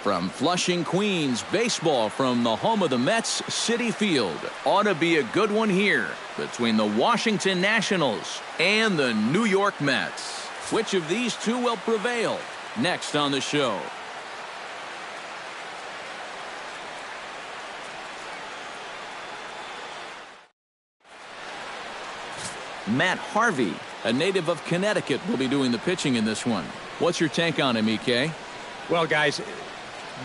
From Flushing, Queens, baseball from the home of the Mets, Citi Field. Ought to be a good one here between the Washington Nationals and the New York Mets. Which of these two will prevail? Next on the show. Matt Harvey, a native of Connecticut, will be doing the pitching in this one. What's your take on him, EK? Well, guys,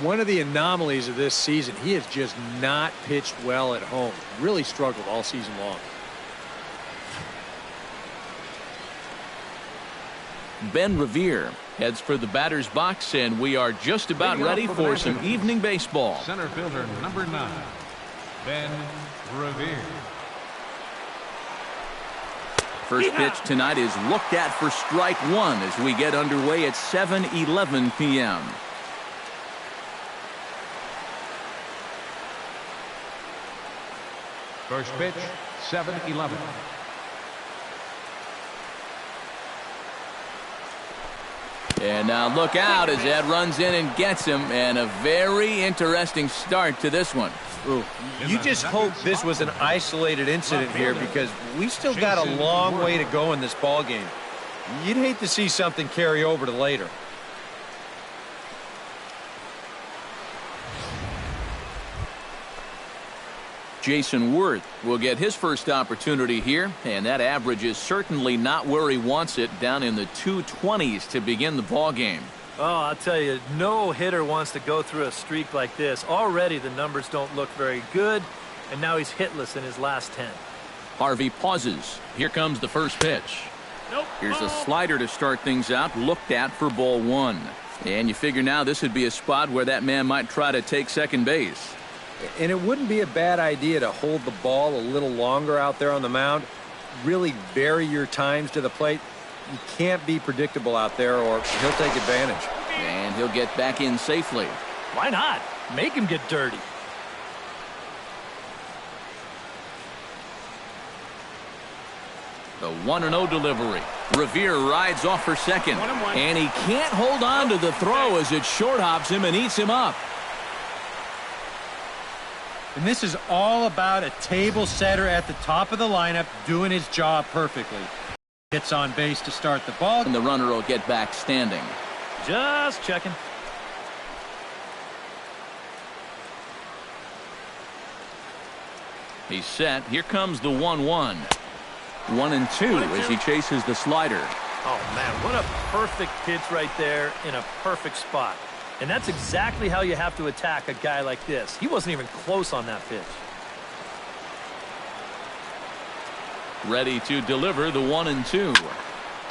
one of the anomalies of this season, he has just not pitched well at home. Really struggled all season long. Ben Revere heads for the batter's box, and we are just about ready for some evening baseball. Center fielder number 9, Ben Revere. First pitch tonight is looked at for strike one as we get underway at 7:11 p.m. First pitch, 7-11. And now look out as Ed runs in and gets him, and a very interesting start to this one. Ooh, you just hope this was an isolated incident here, because we still got a long way to go in this ball game. You'd hate to see something carry over to later. Jason Worth will get his first opportunity here, and that average is certainly not where he wants it, down in the 220s to begin the ball game. Oh, I'll tell you, no hitter wants to go through a streak like this. Already the numbers don't look very good, and now he's hitless in his last 10. Harvey pauses. Here comes the first pitch. Here's a slider to start things out, looked at for ball one. And you figure now this would be a spot where that man might try to take second base. And it wouldn't be a bad idea to hold the ball a little longer out there on the mound. Really vary your times to the plate. You can't be predictable out there, or he'll take advantage. And he'll get back in safely. Why not? Make him get dirty. The 1-0 delivery. Revere rides off for second. And he can't hold on to the throw as it short hops him and eats him up. And this is all about a table setter at the top of the lineup doing his job perfectly. Gets on base to start the ball. And the runner will get back standing. Just checking. He's set. Here comes the 1-1. 1-2 as he chases the slider. Oh, man, what a perfect pitch right there in a perfect spot. And that's exactly how you have to attack a guy like this. He wasn't even close on that pitch. Ready to deliver the 1-2.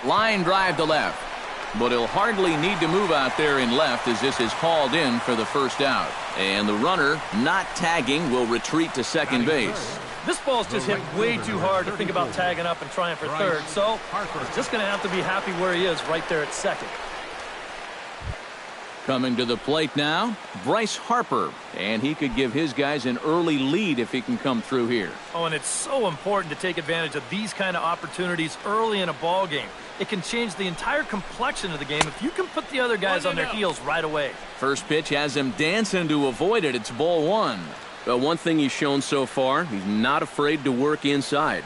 Line drive to left. But he'll hardly need to move out there in left as this is hauled in for the first out. And the runner, not tagging, will retreat to second base. This ball's just hit way too hard to think about tagging up and trying for third. So he's just going to have to be happy where he is right there at second. Coming to the plate now, Bryce Harper. And he could give his guys an early lead if he can come through here. Oh, and it's so important to take advantage of these kind of opportunities early in a ball game. It can change the entire complexion of the game if you can put the other guys on their heels right away. First pitch has him dancing to avoid it. It's ball one. But one thing he's shown so far, he's not afraid to work inside.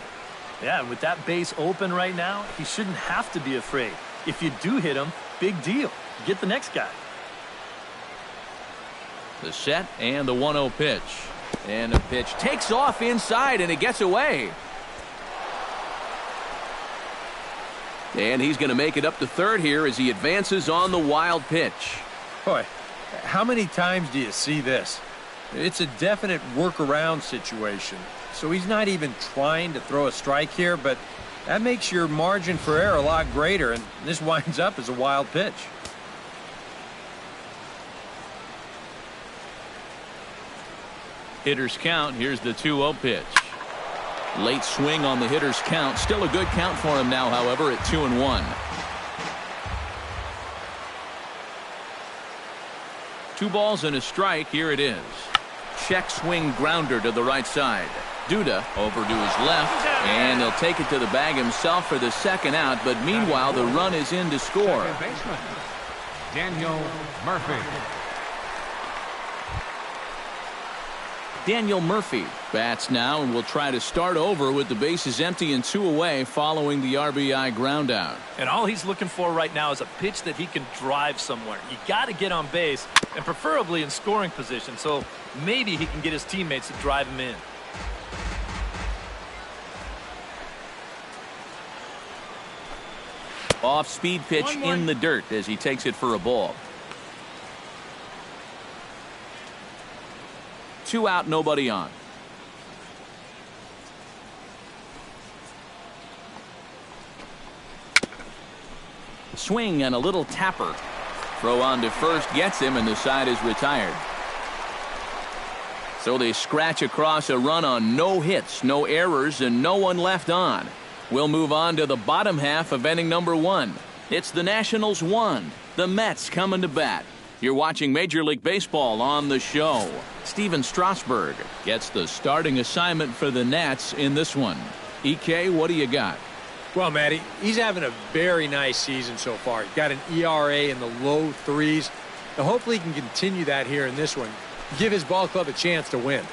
Yeah, and with that base open right now, he shouldn't have to be afraid. If you do hit him, big deal. Get the next guy. The set and the 1-0 pitch. And the pitch takes off inside and it gets away. And he's going to make it up to third here as he advances on the wild pitch. Boy, how many times do you see this? It's a definite workaround situation. So he's not even trying to throw a strike here, but that makes your margin for error a lot greater, and this winds up as a wild pitch. Hitter's count. Here's the 2-0 pitch. Late swing on the hitter's count. Still a good count for him now, however, at 2-1. 2 balls and a strike. Here it is. Check swing grounder to the right side. Duda over to his left, and he'll take it to the bag himself for the second out, but meanwhile the run is in to score. Second baseman, Daniel Murphy. Daniel Murphy bats now and will try to start over with the bases empty and 2 away following the RBI ground out. And all he's looking for right now is a pitch that he can drive somewhere. You got to get on base, and preferably in scoring position, so maybe he can get his teammates to drive him in. Off-speed pitch in the dirt as he takes it for a ball. 2 out, nobody on. Swing and a little tapper. Throw on to first gets him, and the side is retired. So they scratch across a run on no hits, no errors, and no one left on. We'll move on to the bottom half of inning number 1. It's the Nationals 1. The Mets coming to bat. You're watching Major League Baseball on the show. Steven Strasburg gets the starting assignment for the Nats in this one. EK, what do you got? Well, Matty, he's having a very nice season so far. He's got an ERA in the low 3s. Now, hopefully he can continue that here in this one. Give his ball club a chance to win.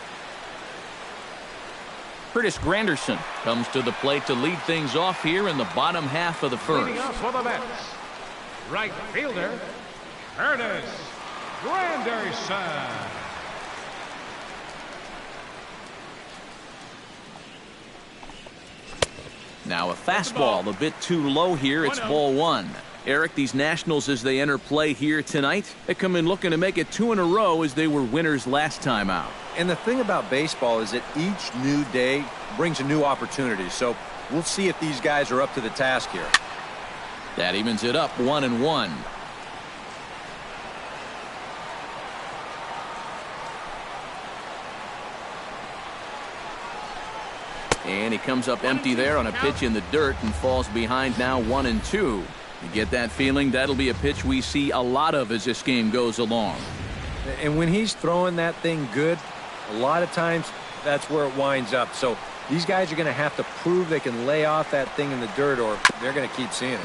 Curtis Granderson comes to the plate to lead things off here in the bottom half of the first. Leading up for the Mets, right fielder, Curtis Granderson. Now a fastball a bit too low here. It's ball 1. Eric, these Nationals, as they enter play here tonight, they come in looking to make it 2 in a row as they were winners last time out. And the thing about baseball is that each new day brings a new opportunity. So we'll see if these guys are up to the task here. That evens it up 1-1. And he comes up empty there on a pitch in the dirt and falls behind now 1-2. You get that feeling that'll be a pitch we see a lot of as this game goes along. And when he's throwing that thing good, a lot of times that's where it winds up. So these guys are going to have to prove they can lay off that thing in the dirt, or they're going to keep seeing it.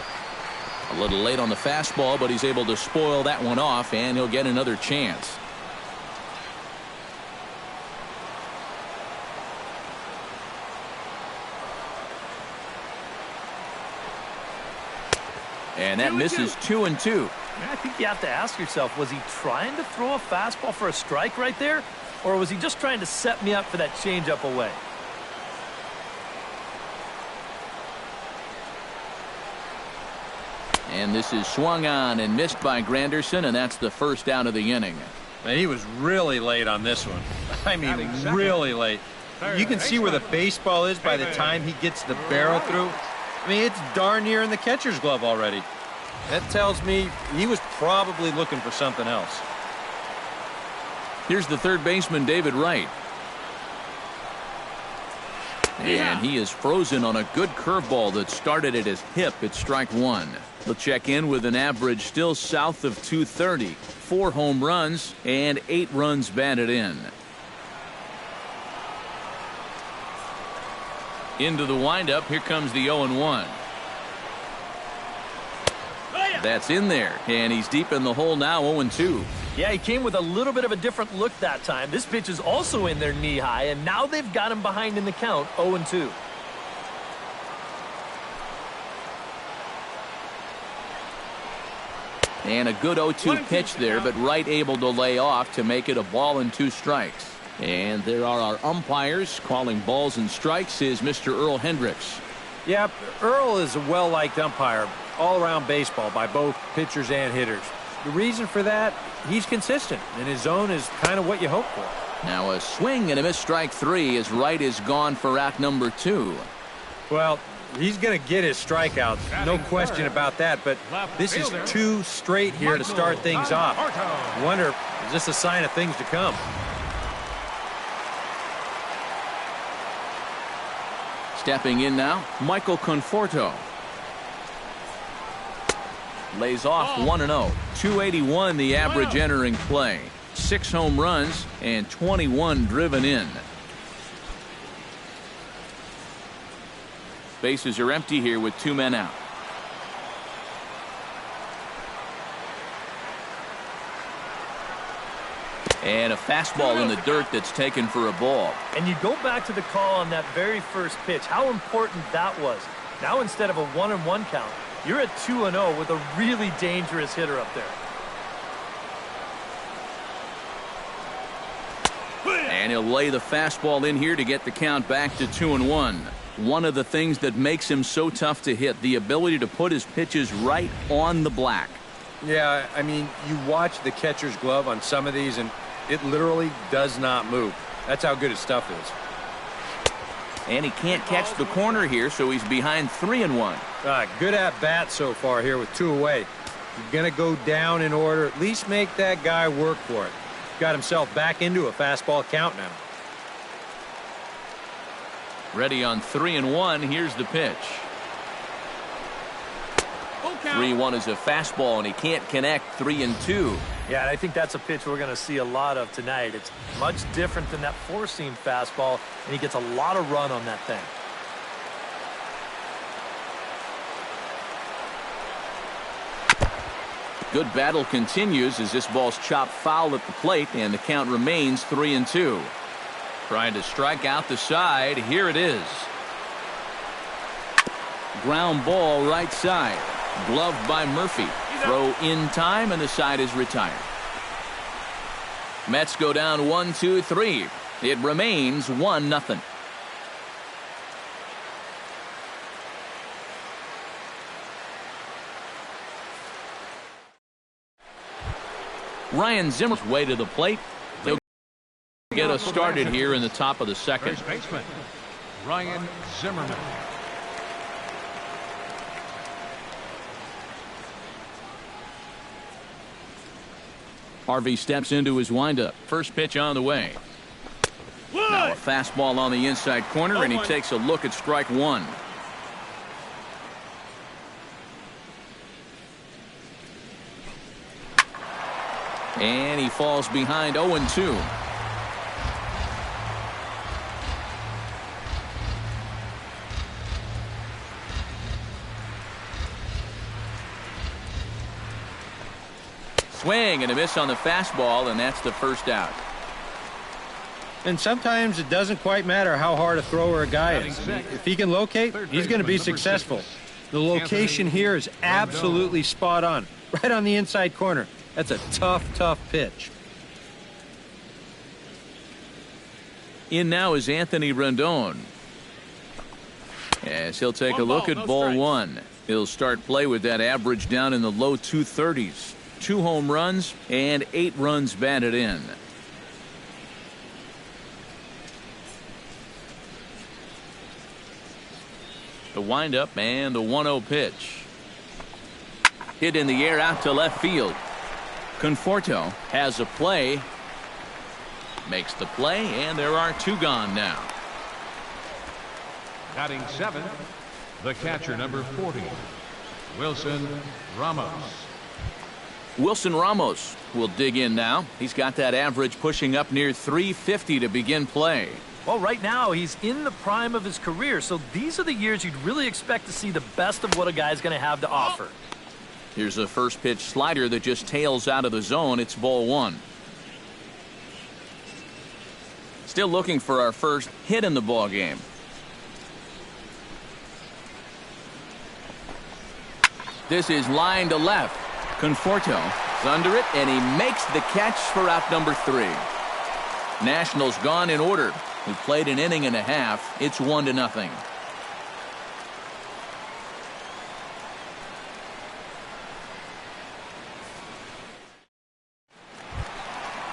A little late on the fastball, but he's able to spoil that one off, and he'll get another chance. And that misses 2-2. I think you have to ask yourself, was he trying to throw a fastball for a strike right there? Or was he just trying to set me up for that changeup away? And this is swung on and missed by Granderson, and that's the first out of the inning. Man, he was really late on this one. I mean, really late. You can see where the baseball is by the time he gets the barrel through. I mean, it's darn near in the catcher's glove already. That tells me he was probably looking for something else. Here's the third baseman, David Wright. And he is frozen on a good curveball that started at his hip at strike 1. He'll check in with an average still south of 230. 4 home runs and 8 runs batted in. Into the windup, here comes the 0-1. That's in there, and he's deep in the hole now, 0-2. Yeah, he came with a little bit of a different look that time. This pitch is also in there knee-high, and now they've got him behind in the count, 0-2. And a good 0-2 pitch there, but Wright able to lay off to make it a ball and 2 strikes. And there are our umpires calling balls and strikes is Mr. Earl Hendricks. Yeah, Earl is a well-liked umpire all-around baseball by both pitchers and hitters. The reason for that, he's consistent, and his zone is kind of what you hope for. Now a swing and a miss, strike 3 as Wright is gone for out number 2. Well, he's going to get his strikeouts, no question about that, but this is 2 straight here to start things off. I wonder, is this a sign of things to come? Stepping in now, Michael Conforto. Lays off 1-0. 281 the average entering play. 6 home runs and 21 driven in. Bases are empty here with 2 men out. And a fastball in the dirt that's taken for a ball. And you go back to the call on that very first pitch, how important that was. Now instead of a 1-1 count, you're at 2-0 with a really dangerous hitter up there. And he'll lay the fastball in here to get the count back to 2-1. One of the things that makes him so tough to hit, the ability to put his pitches right on the black. Yeah, I mean, you watch the catcher's glove on some of these, and it literally does not move. That's how good his stuff is. And he can't catch the corner here, so he's behind 3-1. Good at bat so far here with 2 away. You're going to go down in order. At least make that guy work for it. Got himself back into a fastball count now. Ready on 3-1. Here's the pitch. 3-1 is a fastball, and he can't connect. 3-2. Yeah, and I think that's a pitch we're going to see a lot of tonight. It's much different than that four-seam fastball, and he gets a lot of run on that thing. Good battle continues as this ball's chopped foul at the plate, and the count remains 3-2. Trying to strike out the side. Here it is. Ground ball right side. Gloved by Murphy. Throw in time, and the side is retired. Mets go down 1-2-3. It remains 1-0. Ryan Zimmer's way to the plate. They'll get us started here in the top of the second. First baseman, Ryan Zimmerman. Harvey steps into his windup. First pitch on the way. Now a fastball on the inside corner, and he takes a look at strike one. And he falls behind 0-2. Swing and a miss on the fastball, and that's the first out. And sometimes it doesn't quite matter how hard a thrower a guy is. If he can locate, he's going to be successful. The location here is absolutely spot on, right on the inside corner. That's a tough, tough pitch. In now is Anthony Rendon. As he'll take a look at ball one. He'll start play with that average down in the low 230s. 2 home runs and 8 runs batted in. The windup and the 1-0 pitch. Hit in the air out to left field. Conforto has a play. Makes the play, and there are 2 gone now. Batting 7, the catcher, number 40, Wilson Ramos. Wilson Ramos will dig in now. He's got that average pushing up near 350 to begin play. Well, right now he's in the prime of his career, so these are the years you'd really expect to see the best of what a guy's going to have to offer. Here's a first pitch slider that just tails out of the zone. It's ball one. Still looking for our first hit in the ball game. This is line to left. Conforto is under it, and he makes the catch for out number 3. Nationals gone in order. We played an inning and a half. It's 1-0.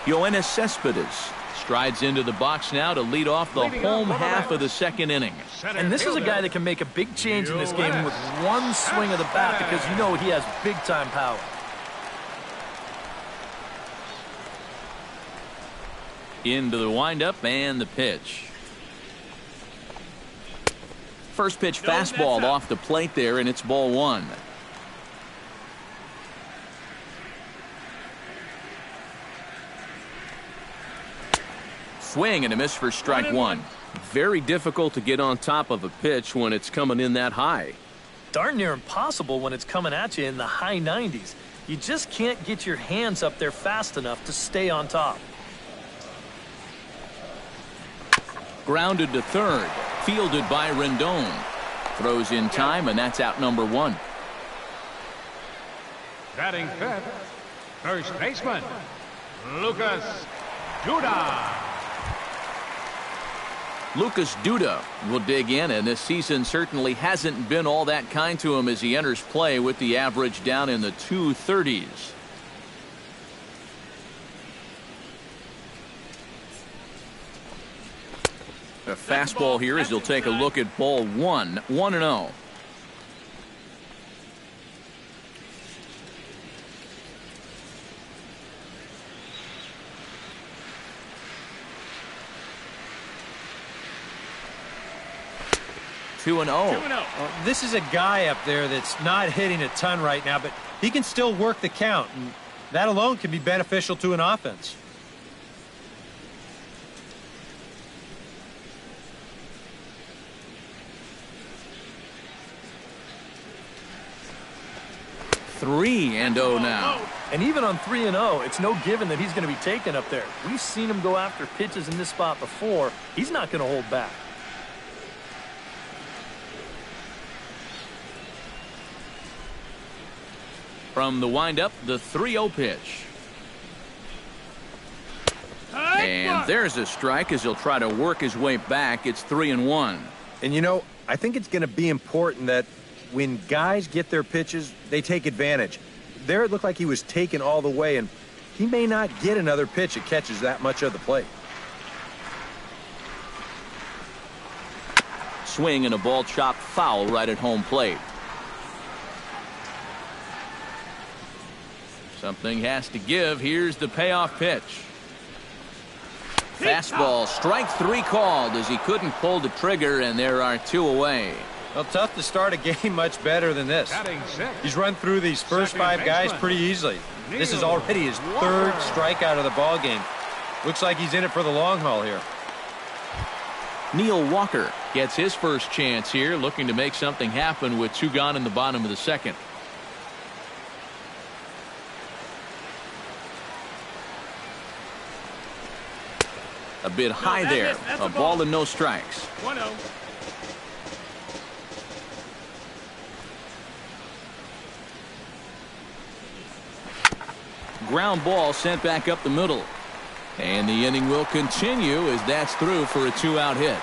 Yoenis Cespedes strides into the box now to lead off the home half of the second inning. And this is a guy that can make a big change in this game with one swing of the bat, because you know he has big-time power. Into the windup and the pitch. First pitch fastball off the plate there, and it's ball one. Swing and a miss for strike one. Very difficult to get on top of a pitch when it's coming in that high. Darn near impossible when it's coming at you in the high 90s. You just can't get your hands up there fast enough to stay on top. Grounded to third. Fielded by Rendon. Throws in time, and that's out number 1. Batting fifth, first baseman, Lucas Duda. Lucas Duda will dig in, and this season certainly hasn't been all that kind to him as he enters play with the average down in the 230s. A fastball here as he'll take a look at ball 1, 1-0. This is a guy up there that's not hitting a ton right now, but he can still work the count, and that alone can be beneficial to an offense. Three and 0 now. And even on 3-0, it's no given that he's going to be taken up there. We've seen him go after pitches in this spot before. He's not going to hold back. From the windup, the 3-0 pitch. And there's a strike as he'll try to work his way back. It's 3-1. And you know, I think it's going to be important that when guys get their pitches, they take advantage. There it looked like he was taken all the way, and he may not get another pitch that catches that much of the plate. Swing and a ball chopped foul right at home plate. Something has to give. Here's the payoff pitch. Fastball, strike 3 called as he couldn't pull the trigger, and there are 2 away. Well, tough to start a game much better than this. He's run through these first 5 guys pretty easily. This is already his 3rd strikeout of the ball game. Looks like he's in it for the long haul here. Neil Walker gets his first chance here, looking to make something happen with 2 gone in the bottom of the 2nd. A bit high there. A ball and no strikes. 1-0. Ground ball sent back up the middle. And the inning will continue as that's through for a 2-out hit.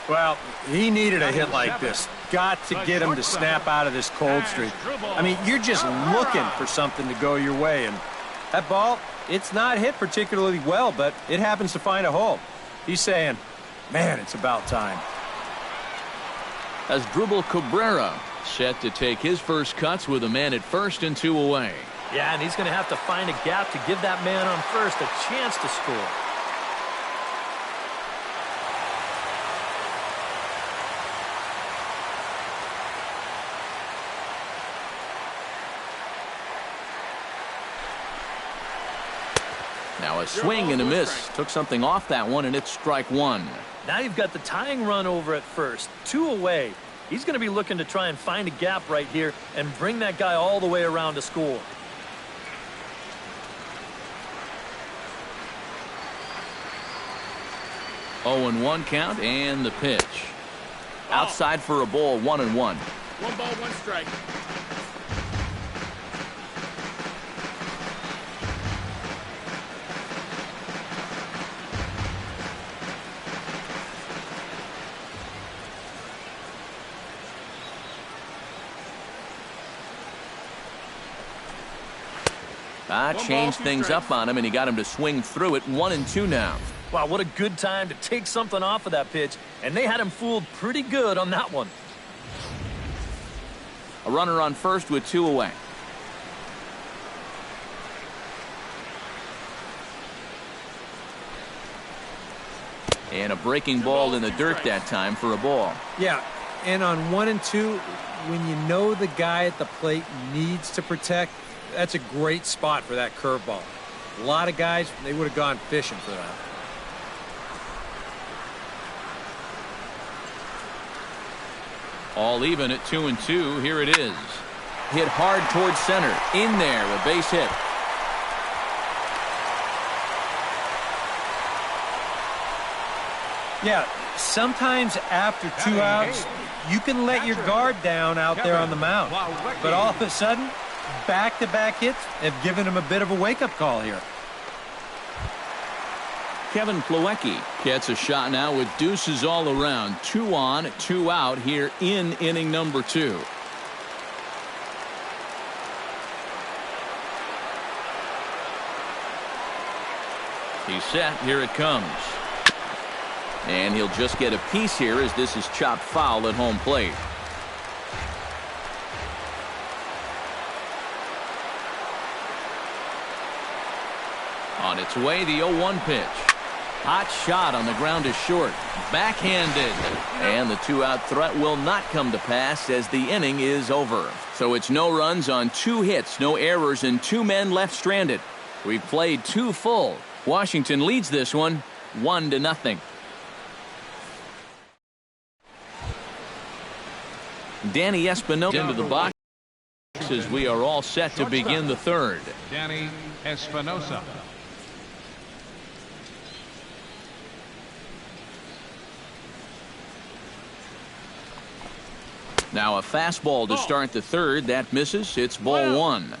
Well, he needed a hit like this. Got to get him to snap out of this cold streak. I mean, you're just looking for something to go your way, and that ball, it's not hit particularly well, but it happens to find a hole. He's saying, man, it's about time. Asdrubal Cabrera set to take his first cuts with a man at first and 2 away. Yeah, and he's going to have to find a gap to give that man on first a chance to score. Now a swing and a miss. Took something off that one, and it's strike 1. Now you've got the tying run over at first. 2 away. He's going to be looking to try and find a gap right here and bring that guy all the way around to score. Oh, 0-1 count, and the pitch. Outside for a ball, 1-1. 1 ball, 1 strike. Changed things up on him, and he got him to swing through it. 1-2 now. Wow, what a good time to take something off of that pitch, and they had him fooled pretty good on that one. A runner on first with 2 away. And a breaking ball in the dirt that time for a ball. Yeah, and on 1 and 2, when you know the guy at the plate needs to protect, that's a great spot for that curveball. A lot of guys, they would have gone fishing for that. All even at 2-2. Here it is. Hit hard towards center. In there, a base hit. Yeah, sometimes after 2 outs, you can let your guard down out there on the mound. But all of a sudden, back-to-back hits have given him a bit of a wake-up call here. Kevin Plawecki gets a shot now with deuces all around. 2 on, 2 out here in inning number 2. He's set. Here it comes. And he'll just get a piece here as this is chopped foul at home plate. On its way, the 0-1 pitch. Hot shot on the ground is short. Backhanded. And the 2-out threat will not come to pass as the inning is over. So it's no runs on 2 hits, no errors, and 2 men left stranded. We've played 2 full. Washington leads this one 1-0. Danny Espinosa into the box as we are all set to begin the 3rd. Danny Espinosa. Now a fastball to start the 3rd. That misses. It's ball 1.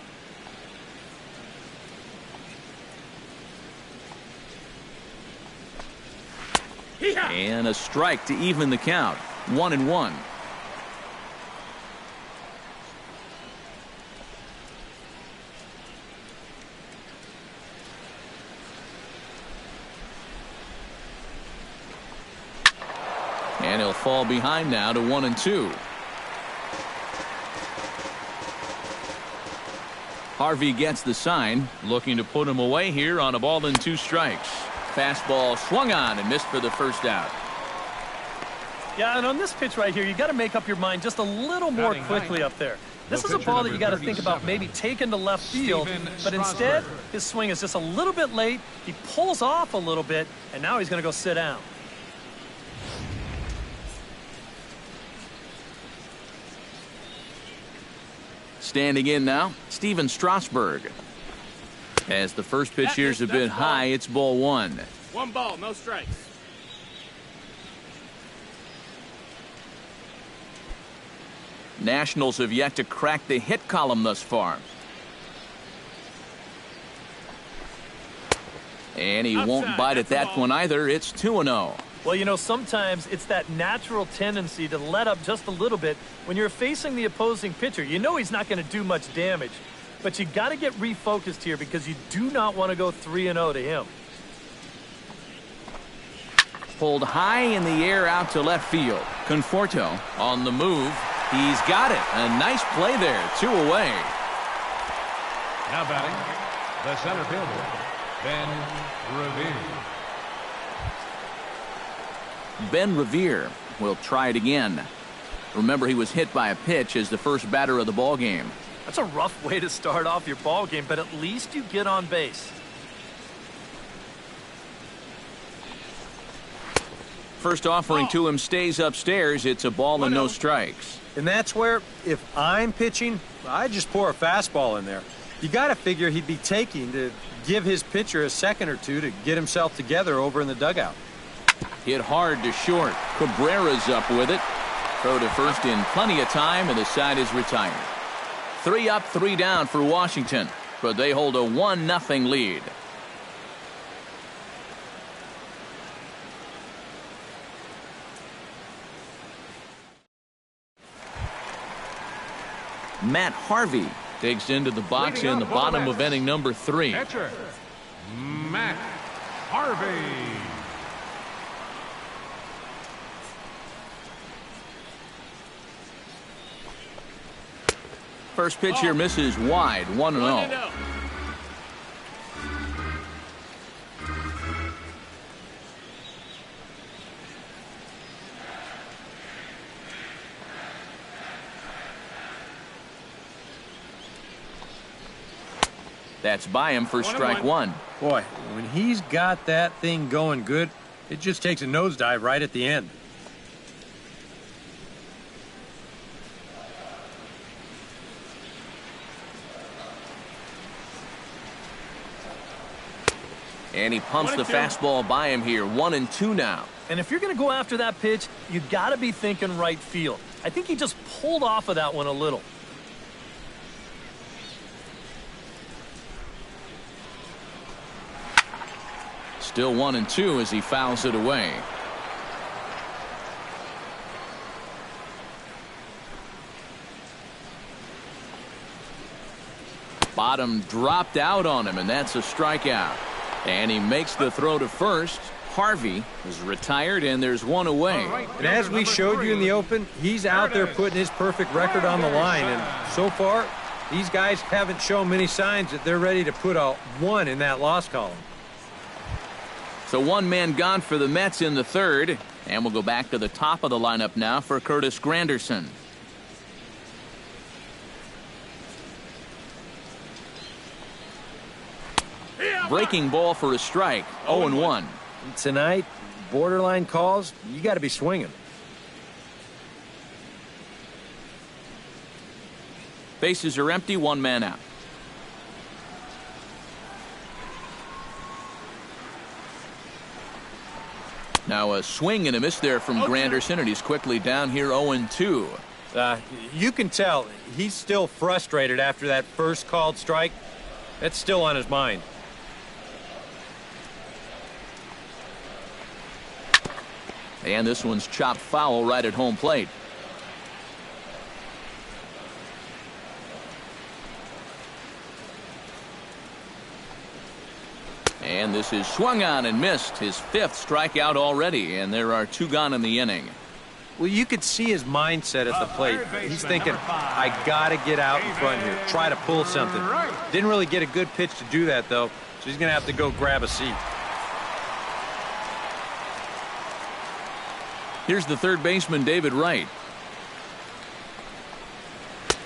And a strike to even the count. 1-1. And he'll fall behind now to 1-2. Harvey gets the sign, looking to put him away here on a ball and 2 strikes. Fastball swung on and missed for the 1st out. Yeah, and on this pitch right here, you got to make up your mind just a little more quickly up there. This is a ball that you got to think about maybe taking to left field, but instead, his swing is just a little bit late. He pulls off a little bit, and now he's going to go sit down. Standing in now, Steven Strasburg. As the first pitch here's a bit high, it's ball 1. 1 ball, no strikes. Nationals have yet to crack the hit column thus far. And he won't bite at that one either. It's 2-0. Well, you know, sometimes it's that natural tendency to let up just a little bit when you're facing the opposing pitcher. You know he's not going to do much damage, but you got to get refocused here because you do not want to go 3-0 to him. Pulled high in the air out to left field. Conforto on the move. He's got it. A nice play there. 2 away. Now batting, the center fielder, Ben Revere. Ben Revere will try it again. Remember, he was hit by a pitch as the first batter of the ball game. That's a rough way to start off your ball game, but at least you get on base. First offering to him stays upstairs. It's a ball and no strikes. And that's where, if I'm pitching, I just pour a fastball in there. You got to figure he'd be taking to give his pitcher a second or two to get himself together over in the dugout. Hit hard to short. Cabrera's up with it. Throw to first in plenty of time, and the side is retired. 3 up, 3 down for Washington, but they hold a 1-0 lead. Matt Harvey digs into the box in the bottom of inning number 3. Catcher, Matt Harvey. First pitch here misses wide, 1-0. That's by him for strike 1. Boy, when he's got that thing going good, it just takes a nosedive right at the end. And he pumps the fastball by him here. 1-2 now. And if you're going to go after that pitch, you got to be thinking right field. I think he just pulled off of that one a little. Still 1-2 as he fouls it away. Bottom dropped out on him, and that's a strikeout. And he makes the throw to first. Harvey is retired, and there's one away. And as we showed you in the open, he's out there putting his perfect record on the line. And so far, these guys haven't shown many signs that they're ready to put a 1 in that loss column. So one man gone for the Mets in the third. And we'll go back to the top of the lineup now for Curtis Granderson. Breaking ball for a strike. 0-1. Tonight, borderline calls, you got to be swinging. Bases are empty, one man out. Now a swing and a miss there from Granderson, and he's quickly down here 0-2. You can tell he's still frustrated after that first called strike. That's still on his mind. And this one's chopped foul right at home plate. And this is swung on and missed. His 5th strikeout already, and there are 2 gone in the inning. Well, you could see his mindset at the plate. He's thinking, I got to get out in front here, try to pull something. Didn't really get a good pitch to do that, though, so he's going to have to go grab a seat. Here's the third baseman, David Wright.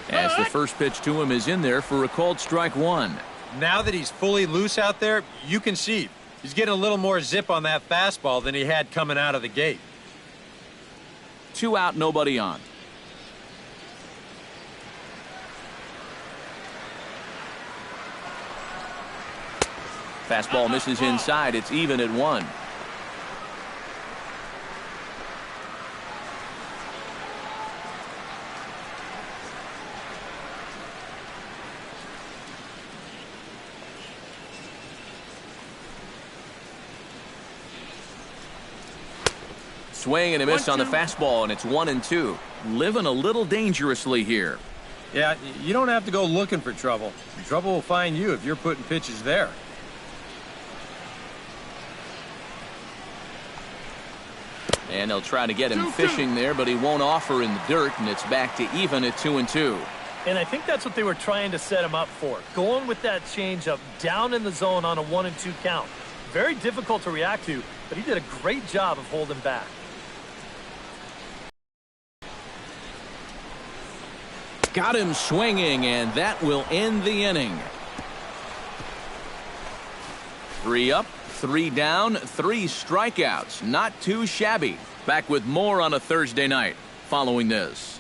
As the first pitch to him is in there for a called strike 1. Now that he's fully loose out there, you can see he's getting a little more zip on that fastball than he had coming out of the gate. 2 out, nobody on. Fastball misses inside. It's even at 1. Swing and a miss on the fastball, and it's 1-2. Living a little dangerously here. Yeah, you don't have to go looking for trouble. Trouble will find you if you're putting pitches there. And they'll try to get him fishing there, but he won't offer in the dirt, and it's back to even at 2-2. And I think that's what they were trying to set him up for. Going with that changeup down in the zone on a 1-2 count. Very difficult to react to, but he did a great job of holding back. Got him swinging, and that will end the inning. 3 up, 3 down, 3 strikeouts. Not too shabby. Back with more on a Thursday night following this.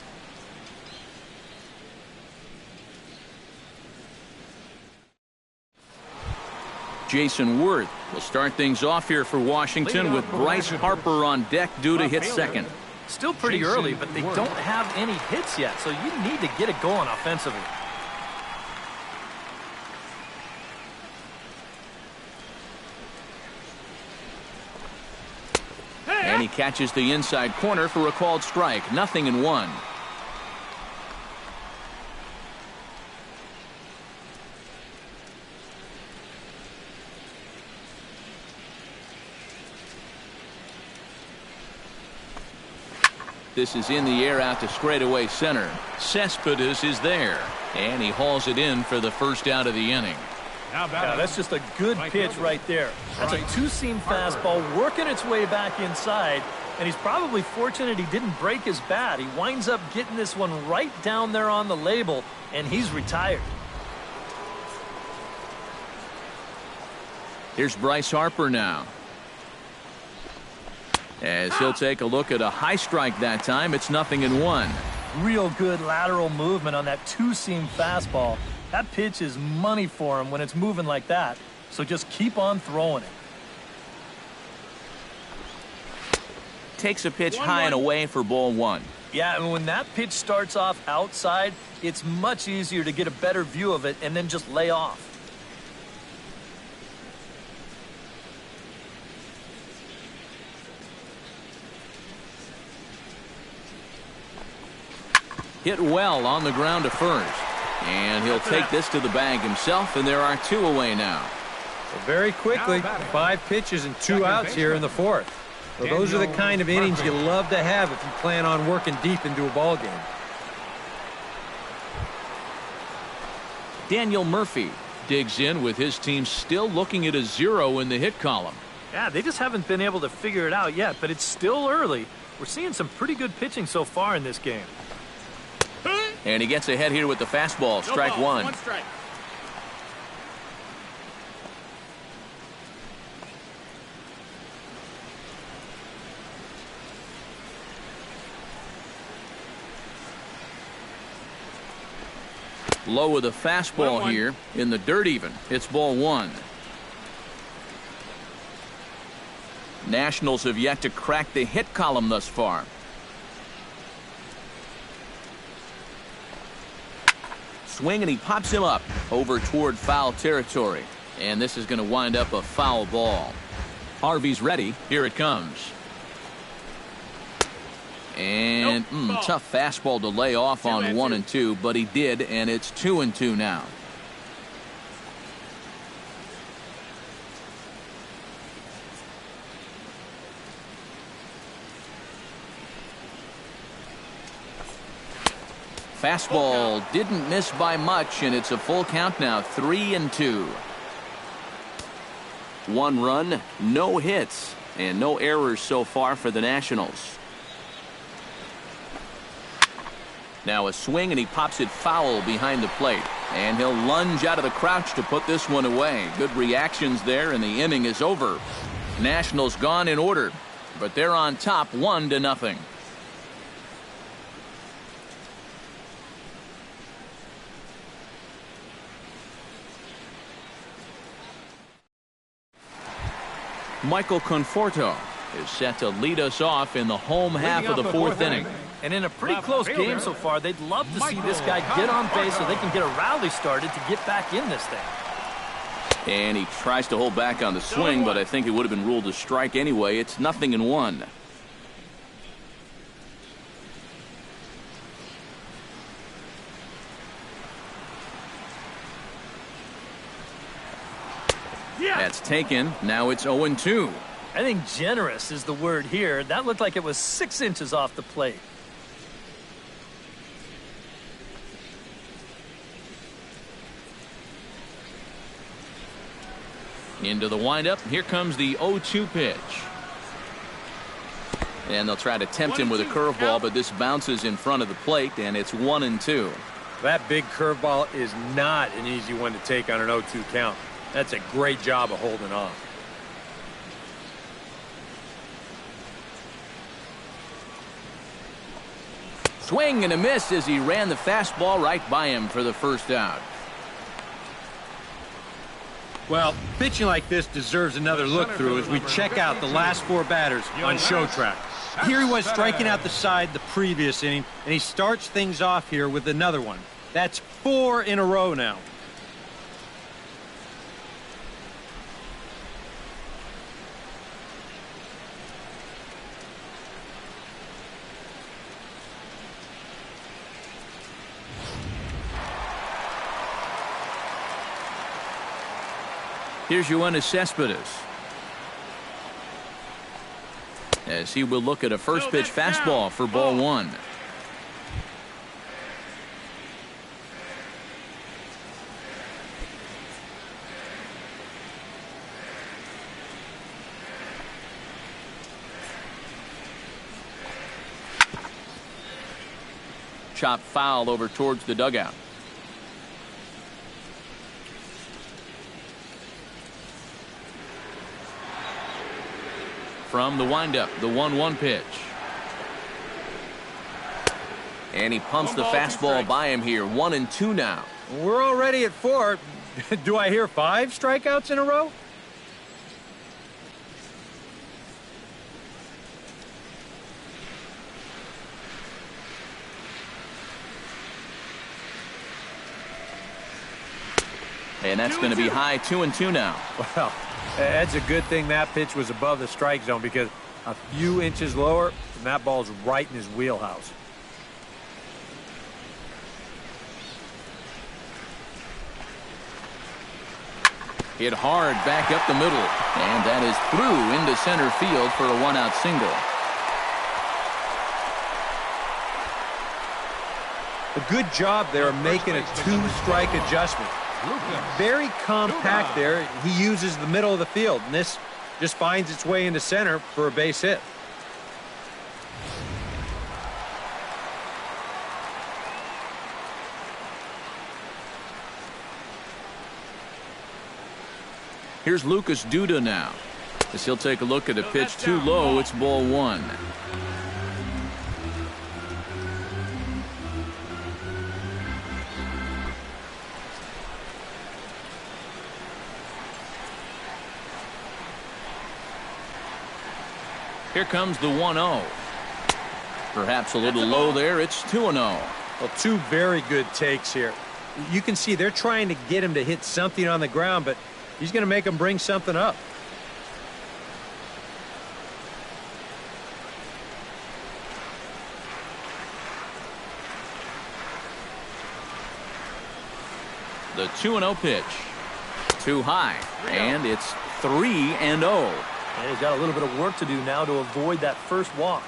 Jason Worth will start things off here for Washington with Bryce Harper on deck due to hit second. Still pretty early, but they don't have any hits yet, so you need to get it going offensively. And he catches the inside corner for a called strike. 0-1. This is in the air out to straightaway center. Cespedes is there, and he hauls it in for the first out of the inning. Yeah, that's just a good pitch right there. That's a 2-seam fastball working its way back inside, and he's probably fortunate he didn't break his bat. He winds up getting this one right down there on the label, and he's retired. Here's Bryce Harper now. As he'll take a look at a high strike that time. It's 0-1. Real good lateral movement on that 2-seam fastball. That pitch is money for him when it's moving like that. So just keep on throwing it. takes a pitch high and away for ball one. Yeah, and when that pitch starts off outside, it's much easier to get a better view of it and then just lay off. Hit well on the ground to first. And he'll take this to the bag himself, and there are 2 away now. Well, very quickly, 5 pitches and 2 outs here in the 4th. So those are the kind of innings you love to have if you plan on working deep into a ball game. Daniel Murphy digs in with his team still looking at a 0 in the hit column. Yeah, they just haven't been able to figure it out yet, but it's still early. We're seeing some pretty good pitching so far in this game. And he gets ahead here with the fastball. Strike one. 1 strike. Low with a fastball here in the dirt even. It's ball one. Nationals have yet to crack the hit column thus far. Swing, and he pops him up over toward foul territory. And this is going to wind up a foul ball. Harvey's ready. Here it comes. And tough fastball to lay off on 1 and 2, but he did, and it's 2 and 2 now. Fastball didn't miss by much, and it's a full count now, 3 and 2. 1 run, no hits, and no errors so far for the Nationals. Now a swing, and he pops it foul behind the plate. And he'll lunge out of the crouch to put this one away. Good reactions there, and the inning is over. Nationals gone in order, but they're on top 1-0. Michael Conforto is set to lead us off in the home half of the 4th inning. And in a pretty close game so far, they'd love to see this guy get on base so they can get a rally started to get back in this thing. And he tries to hold back on the swing, but I think it would have been ruled a strike anyway. It's 0-1. That's taken. Now it's 0-2. I think generous is the word here. That looked like it was 6 inches off the plate. Into the windup. Here comes the 0-2 pitch. And they'll try to tempt him with a curveball, but this bounces in front of the plate, and it's 1-2. That big curveball is not an easy one to take on an 0-2 count. That's a great job of holding off. Swing and a miss as he ran the fastball right by him for the first out. Well, pitching like this deserves another look through as we check out the last 4 batters on show track. Here he was striking out the side the previous inning, and he starts things off here with another one. That's 4 in a row now. Here's Yoenis Cespedes, as he will look at a first pitch fastball for ball one. Chop foul over towards the dugout. From the windup, the 1-1 pitch. And he pumps the fastball by him here. 1-2 now. We're already at 4. Do I hear 5 strikeouts in a row? And that's going to be high 2-2 now. Well, that's a good thing that pitch was above the strike zone, because a few inches lower, and that ball's right in his wheelhouse. Hit hard back up the middle. And that is through into center field for a one-out single. A good job there of making a two-strike adjustment. Very compact there. He uses the middle of the field, and this just finds its way into center for a base hit. Here's Lucas Duda now, as he'll take a look at a pitch too low. It's ball one. Here comes the 1-0. Perhaps a little low there. It's 2-0. Well, two very good takes here. You can see they're trying to get him to hit something on the ground, but he's going to make him bring something up. The 2-0 pitch. Too high. And it's 3-0. And he's got a little bit of work to do now to avoid that first walk.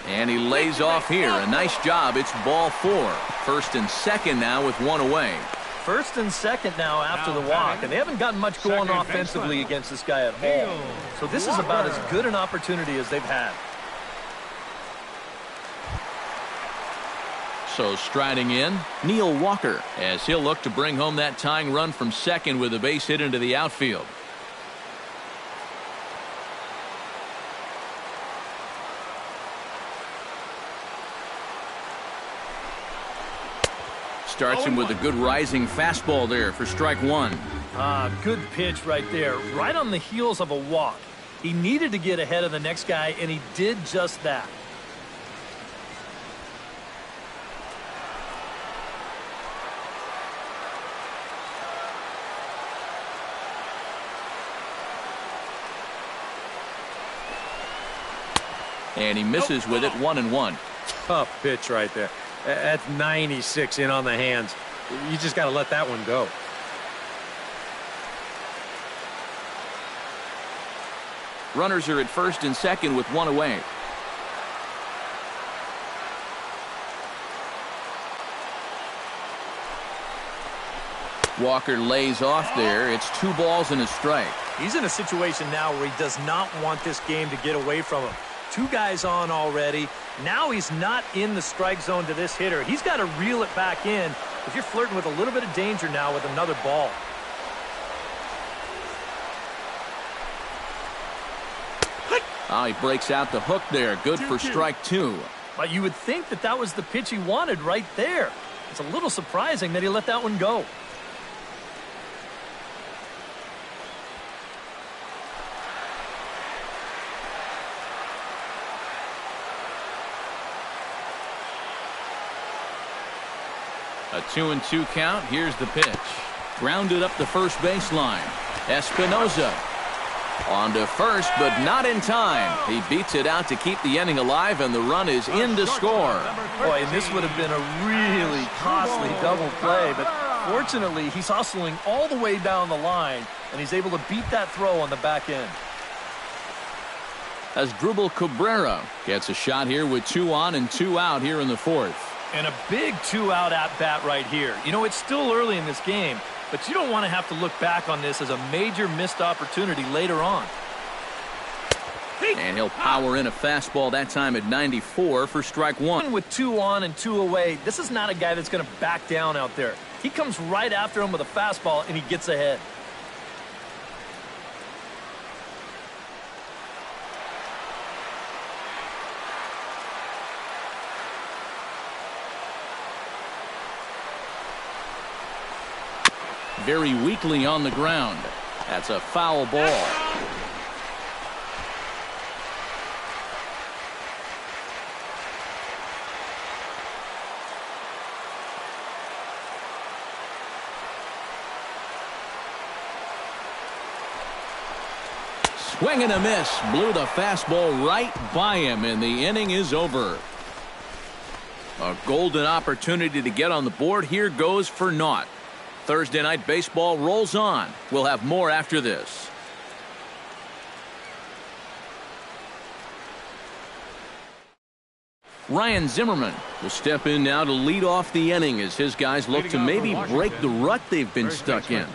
And he lays off here. A nice job. It's ball four. First and second now with one away. First and second now after the walk, and they haven't gotten much going offensively against this guy at all. So this is about as good an opportunity as they've had. So striding in, Neil Walker, as he'll look to bring home that tying run from second with a base hit into the outfield. Starts him with a good rising fastball there for strike one. Good pitch right there, right on the heels of a walk. He needed to get ahead of the next guy, and he did just that. And he misses with it, 1-1. Tough pitch right there. That's 96 in on the hands. You just got to let that one go. Runners are at first and second with one away. Walker lays off there. It's 2 balls and a strike. He's in a situation now where he does not want this game to get away from him. 2 guys on already. Now he's not in the strike zone to this hitter. He's got to reel it back in if you're flirting with a little bit of danger now with another ball. Oh, he breaks out the hook there. Good for strike 2. But you would think that that was the pitch he wanted right there. It's a little surprising that he let that one go. A 2-2 count. Here's the pitch. Grounded up the first baseline. Espinosa on to first, but not in time. He beats it out to keep the inning alive, and the run is in to score. Boy, and this would have been a really costly double play, but fortunately, he's hustling all the way down the line, and he's able to beat that throw on the back end. As Dribble Cabrera gets a shot here with 2 on and 2 out here in the fourth. And a big 2-out at-bat right here. You know, it's still early in this game, but you don't want to have to look back on this as a major missed opportunity later on. And he'll power in a fastball that time at 94 for strike 1. With 2 on and 2 away, this is not a guy that's going to back down out there. He comes right after him with a fastball, and he gets ahead. very weakly on the ground. That's a foul ball. Swing and a miss. Blew the fastball right by him, and the inning is over. A golden opportunity to get on the board here goes for naught. Thursday Night Baseball rolls on. We'll have more after this. Ryan Zimmerman will step in now to lead off the inning as his guys look to maybe break the rut they've been stuck in.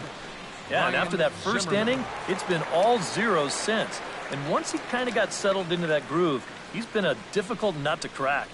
Yeah, and after that first inning, it's been all zeros since. And once he kind of got settled into that groove, he's been a difficult nut to crack.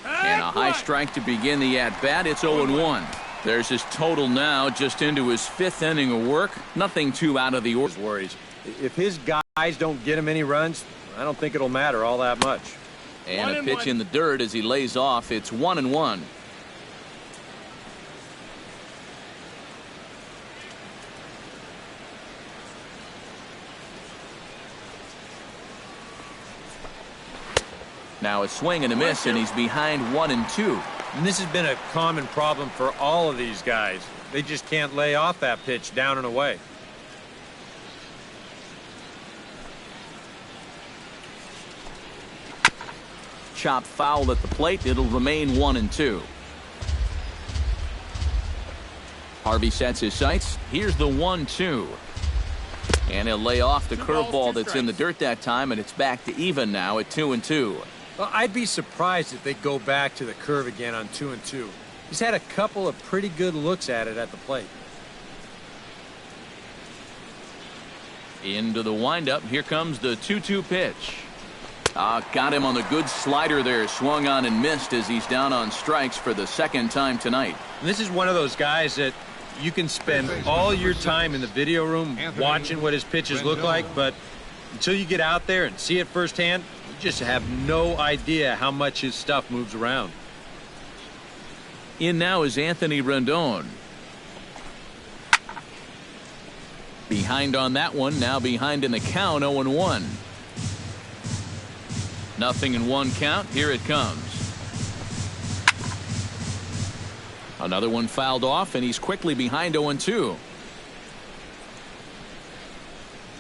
And a high strike to begin the at-bat. It's 0-1. There's his total now, just into his 5th inning of work. Nothing too out of the ordinary. Worries. If his guys don't get him any runs, I don't think it'll matter all that much. And a pitch in the dirt as he lays off. It's 1-1. Now a swing and a miss, and he's behind 1-2. And this has been a common problem for all of these guys. They just can't lay off that pitch down and away. Chopped foul at the plate. It'll remain 1-2. Harvey sets his sights. Here's the 1-2. And he'll lay off the curveball that's in the dirt that time, and it's back to even now at 2-2. Well, I'd be surprised if they go back to the curve again on 2-2. He's had a couple of pretty good looks at it at the plate. Into the windup. Here comes the 2-2 pitch. Got him on the good slider there. Swung on and missed as he's down on strikes for the 2nd time tonight. And this is one of those guys that you can spend all your time in the video room watching what his pitches look like, but until you get out there and see it firsthand, you just have no idea how much his stuff moves around. In now is Anthony Rendon. Behind on that one. Now behind in the count. 0-1. Nothing in 1 count. Here it comes. Another one fouled off, and he's quickly behind 0-2.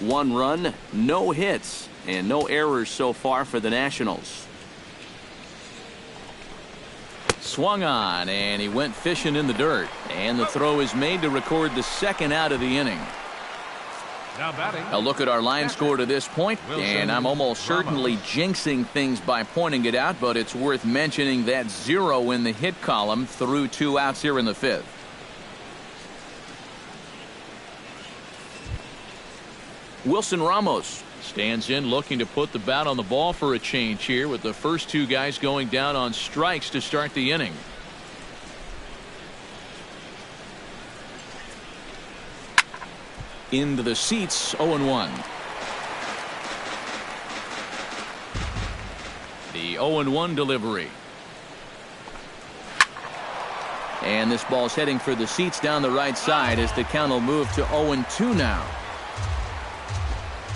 1 run, no hits, and no errors so far for the Nationals. Swung on, and he went fishing in the dirt. And the throw is made to record the 2nd out of the inning. Now batting. A look at our line score to this point, and I'm almost certainly jinxing things by pointing it out, but it's worth mentioning that 0 in the hit column through 2 outs here in the 5th. Wilson Ramos stands in, looking to put the bat on the ball for a change here, with the first 2 guys going down on strikes to start the inning. Into the seats. 0-1. The 0-1 delivery. And this ball's heading for the seats down the right side as the count will move to 0-2 now.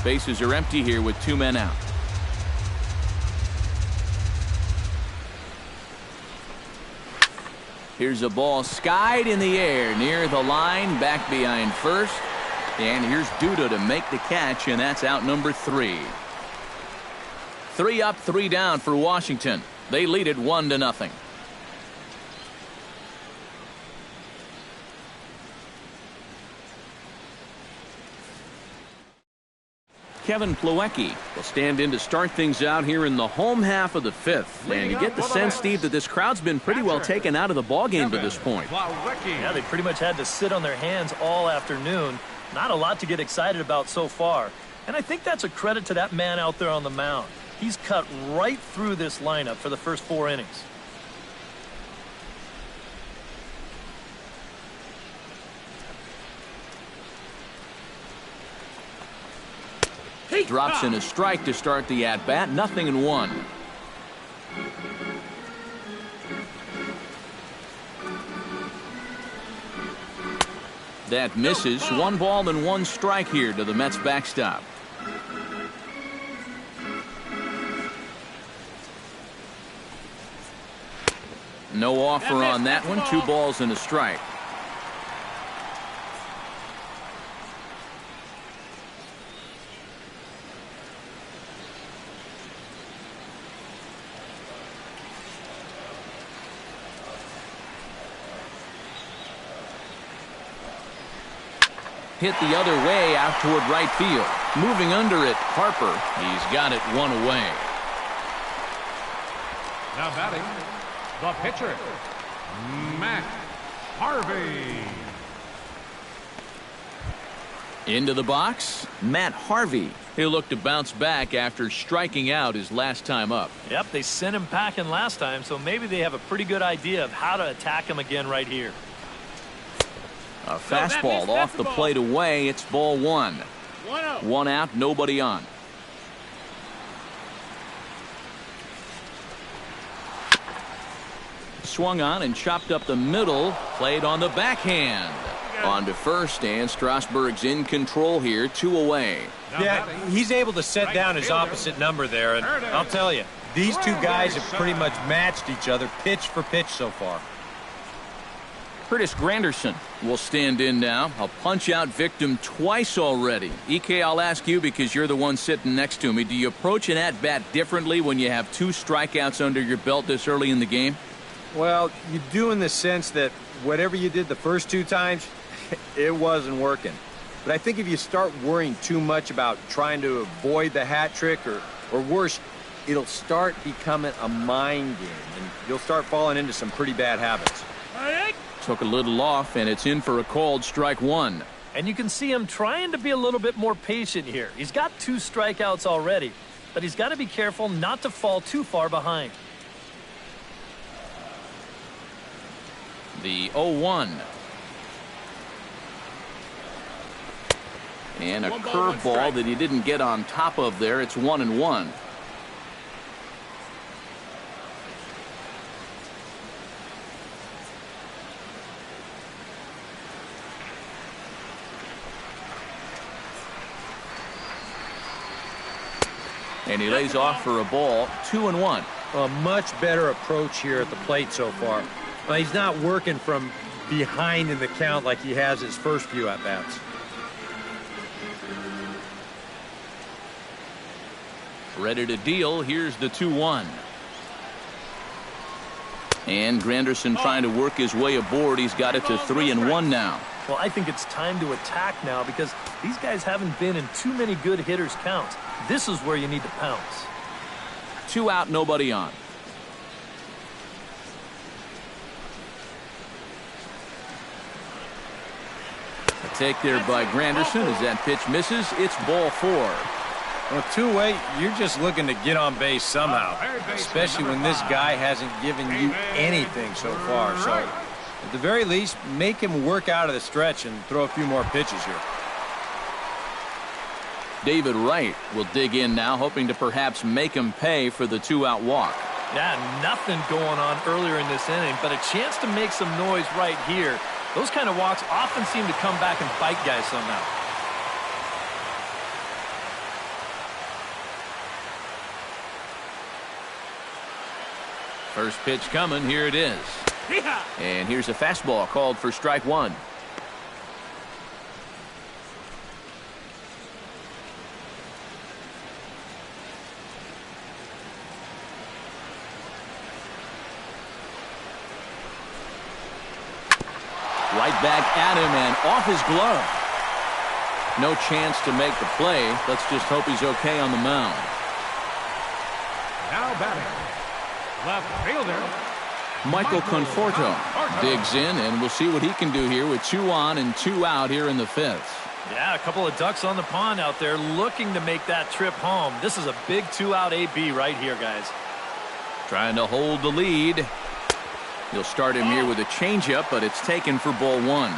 Bases are empty here with 2 men out. Here's a ball skied in the air near the line, back behind first. And here's Duda to make the catch, and that's out number 3. 3 up, 3 down for Washington. They lead it 1-0. Kevin Plawecki will stand in to start things out here in the home half of the 5th. And you get the sense, Steve, that this crowd's been pretty well taken out of the ballgame to this point. Yeah, they pretty much had to sit on their hands all afternoon. Not a lot to get excited about so far. And I think that's a credit to that man out there on the mound. He's cut right through this lineup for the first 4 innings. Drops in a strike to start the at-bat. 0-1. That misses. 1 ball and 1 strike here to the Mets backstop. No offer on that one. 2 balls and a strike. Hit the other way out toward right field. Moving under it, Harper. He's got it 1 away. Now batting, the pitcher, Matt Harvey. Into the box, Matt Harvey. He'll look to bounce back after striking out his last time up. Yep, they sent him packing last time, so maybe they have a pretty good idea of how to attack him again right here. A fastball off the plate away. It's ball 1. 1 out, nobody on. Swung on and chopped up the middle. Played on the backhand. On to first, and Strasburg's in control here. 2 away. Yeah, he's able to set down his opposite number there, and I'll tell you, these 2 guys have pretty much matched each other pitch for pitch so far. Curtis Granderson will stand in now. A punch-out victim twice already. EK, I'll ask you because you're the one sitting next to me. Do you approach an at-bat differently when you have 2 strikeouts under your belt this early in the game? Well, you do in the sense that whatever you did the first 2 times, it wasn't working. But I think if you start worrying too much about trying to avoid the hat trick or worse, it'll start becoming a mind game, and you'll start falling into some pretty bad habits. Took a little off, and it's in for a called strike 1. And you can see him trying to be a little bit more patient here. He's got 2 strikeouts already, but he's got to be careful not to fall too far behind. The 0-1. And a curveball that he didn't get on top of there. It's 1-1. And he lays off for a ball. 2-1. A much better approach here at the plate so far. Well, he's not working from behind in the count like he has his first few at-bats. Ready to deal. Here's the 2-1. And Granderson trying to work his way aboard. He's got it to 3-1 now. Well, I think it's time to attack now because these guys haven't been in too many good hitters' counts. This is where you need to pounce. 2 out, nobody on. A take there by Granderson as that pitch misses. It's ball 4. Well, 2-way, you're just looking to get on base somehow, especially when this guy hasn't given you anything so far. So, at the very least, make him work out of the stretch and throw a few more pitches here. David Wright will dig in now, hoping to perhaps make him pay for the 2-out walk. Yeah, nothing going on earlier in this inning, but a chance to make some noise right here. Those kind of walks often seem to come back and bite guys somehow. First pitch coming. Here it is. And here's a fastball called for strike 1. Right back at him and off his glove. No chance to make the play. Let's just hope he's okay on the mound. Now batting, left fielder, Michael Conforto digs in, and we'll see what he can do here with 2 on and 2 out here in the 5th. Yeah, a couple of ducks on the pond out there looking to make that trip home. This is a big 2-out AB right here, guys. Trying to hold the lead. He'll start him here with a changeup, but it's taken for ball 1.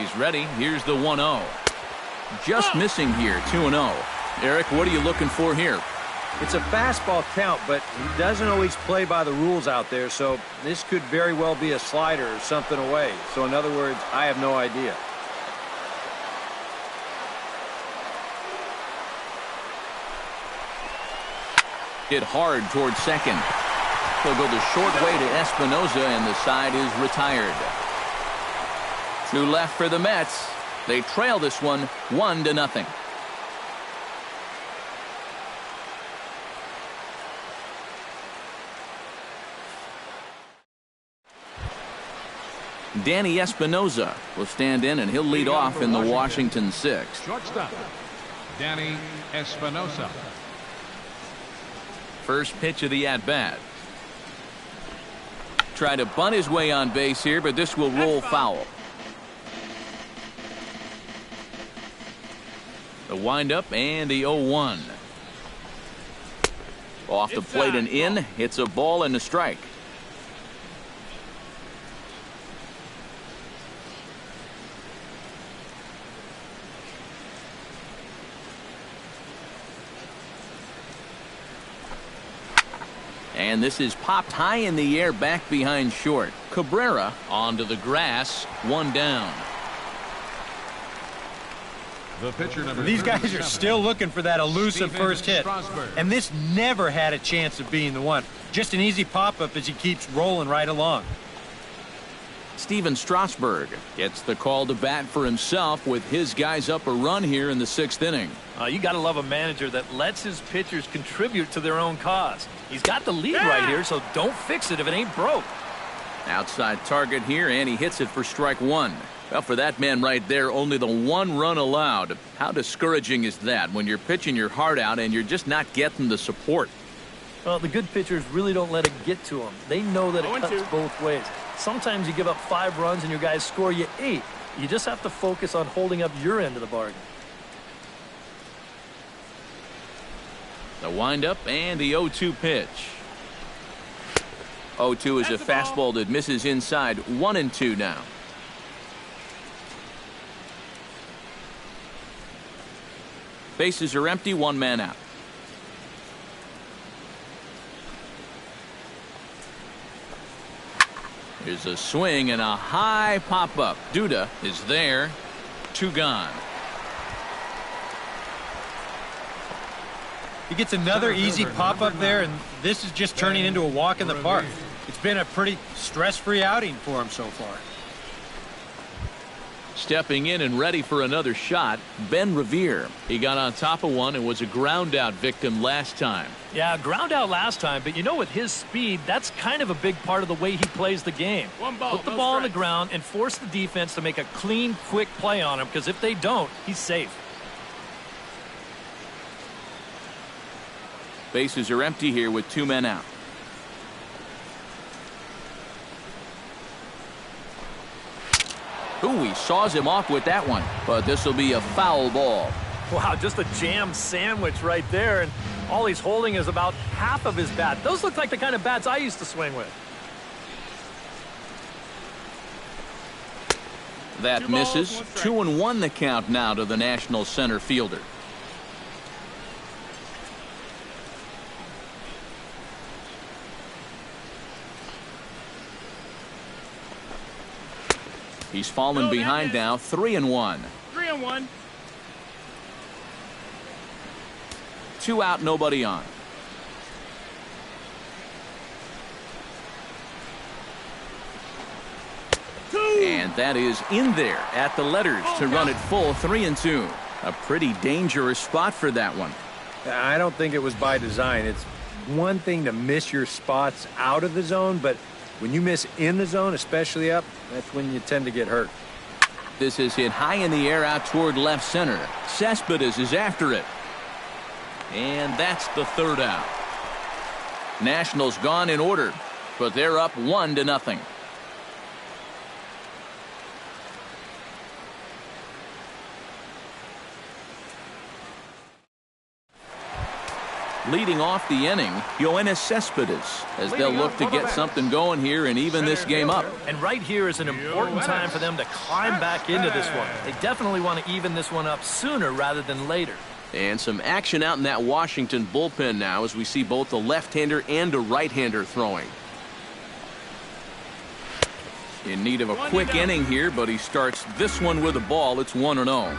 He's ready. Here's the 1-0. Just missing here, 2-0. Eric, what are you looking for here? It's a fastball count, but he doesn't always play by the rules out there, so this could very well be a slider or something away. So in other words, I have no idea. Hit hard towards second. He'll go the short way to Espinosa, and the side is retired. To left for the Mets. They trail this one 1-0. Danny Espinosa will stand in, and he'll lead off in the Washington 6th. Shortstop, Danny Espinosa. First pitch of the at-bat. Try to bunt his way on base here, but this will roll foul. The windup and the 0-1. Off the plate and in. It's a ball and a strike. And this is popped high in the air back behind short. Cabrera onto the grass, 1 down. The pitcher number These guys are still looking for that elusive first hit. And this never had a chance of being the one. Just an easy pop-up as he keeps rolling right along. Steven Strasburg gets the call to bat for himself with his guys up a run here in the 6th inning. You got to love a manager that lets his pitchers contribute to their own cause. He's got the lead right here, so don't fix it if it ain't broke. Outside target here, and he hits it for strike 1. Well, for that man right there, only the 1 run allowed. How discouraging is that when you're pitching your heart out and you're just not getting the support? Well, the good pitchers really don't let it get to them. They know that it cuts both ways. Sometimes you give up 5 runs and your guys score you 8. You just have to focus on holding up your end of the bargain. The windup and the 0-2 pitch. 0-2 is a fastball that misses inside. 1-2 now. Bases are empty, 1 man out. Here's a swing and a high pop-up. Duda is there. 2 gone. He gets another easy pop-up there, and this is just turning into a walk in the park. It's been a pretty stress-free outing for him so far. Stepping in and ready for another shot, Ben Revere. He got on top of one and was a ground-out victim last time. Yeah, ground out last time, but you know, with his speed, that's kind of a big part of the way he plays the game. Put the ball on the ground and force the defense to make a clean, quick play on him, because if they don't, he's safe. Bases are empty here with 2 men out. Ooh, he saws him off with that one, but this will be a foul ball. Wow, just a jam sandwich right there, and all he's holding is about half of his bat. Those look like the kind of bats I used to swing with. That misses. 2-1 the count now to the National center fielder. He's fallen behind now, 3-1. 3-1. 2 out, nobody on. And that is in there at the letters to run it full, 3-2. A pretty dangerous spot for that one. I don't think it was by design. It's one thing to miss your spots out of the zone, but when you miss in the zone, especially up, that's when you tend to get hurt. This is hit high in the air out toward left center. Cespedes is after it. And that's the 3rd out. Nationals gone in order, but they're up 1-0. Leading off the inning, Yoenis Cespedes, as they'll look to get something going here and even this game up. And right here is an important time for them to climb back into this one. They definitely want to even this one up sooner rather than later. And some action out in that Washington bullpen now as we see both a left-hander and a right-hander throwing. In need of a quick inning here, but he starts this one with a ball. It's 1-0.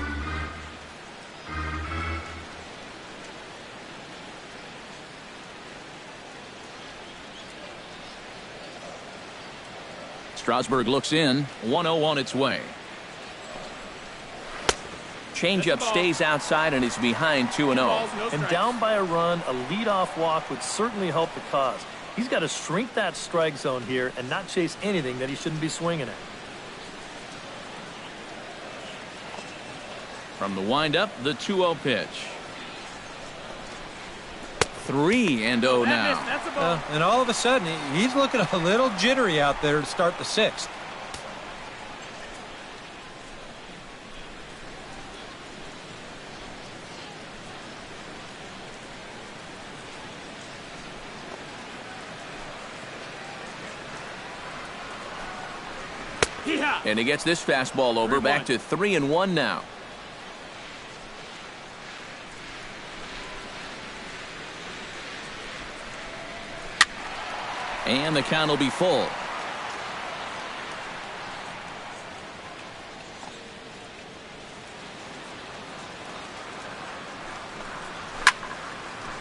Strasburg looks in. 1-0 on its way. Changeup stays outside and is behind 2-0. And down by a run, a leadoff walk would certainly help the cause. He's got to shrink that strike zone here and not chase anything that he shouldn't be swinging at. From the windup, the 2-0 pitch. 3-0 now. And all of a sudden, he's looking a little jittery out there to start the sixth. And he gets this fastball over, back to 3-1 now. And the count will be full.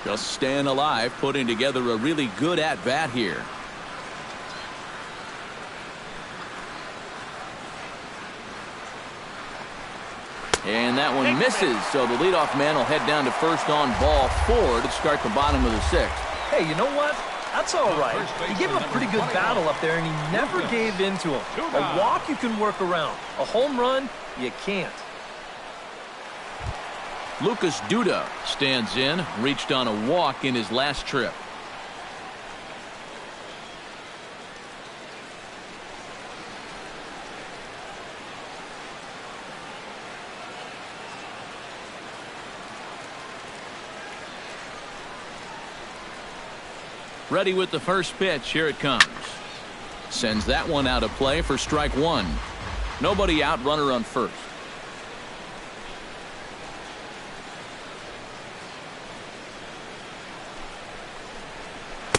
Just staying alive, putting together a really good at-bat here. And that one misses, so the leadoff man will head down to first on ball 4 to start the bottom of the 6th. Hey, you know what? That's all right. He gave him a pretty good battle up there, and he never gave in to him. A walk you can work around. A home run, you can't. Lucas Duda stands in, reached on a walk in his last trip. Ready with the first pitch. Here it comes. Sends that one out of play for strike 1. Nobody out, runner on first.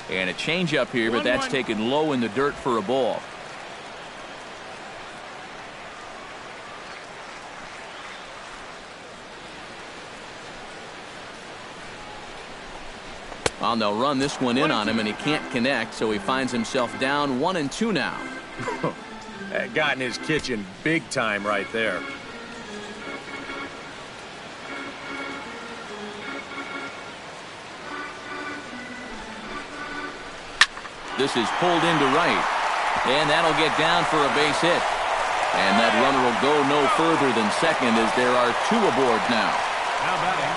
And a changeup here, but that's taken low in the dirt for a ball. Well, they'll run this one in on him, and he can't connect, so he finds himself down 1-2 now. Got in his kitchen big time right there. This is pulled into right, and that'll get down for a base hit. And that runner will go no further than second as there are 2 aboard now. Now batting.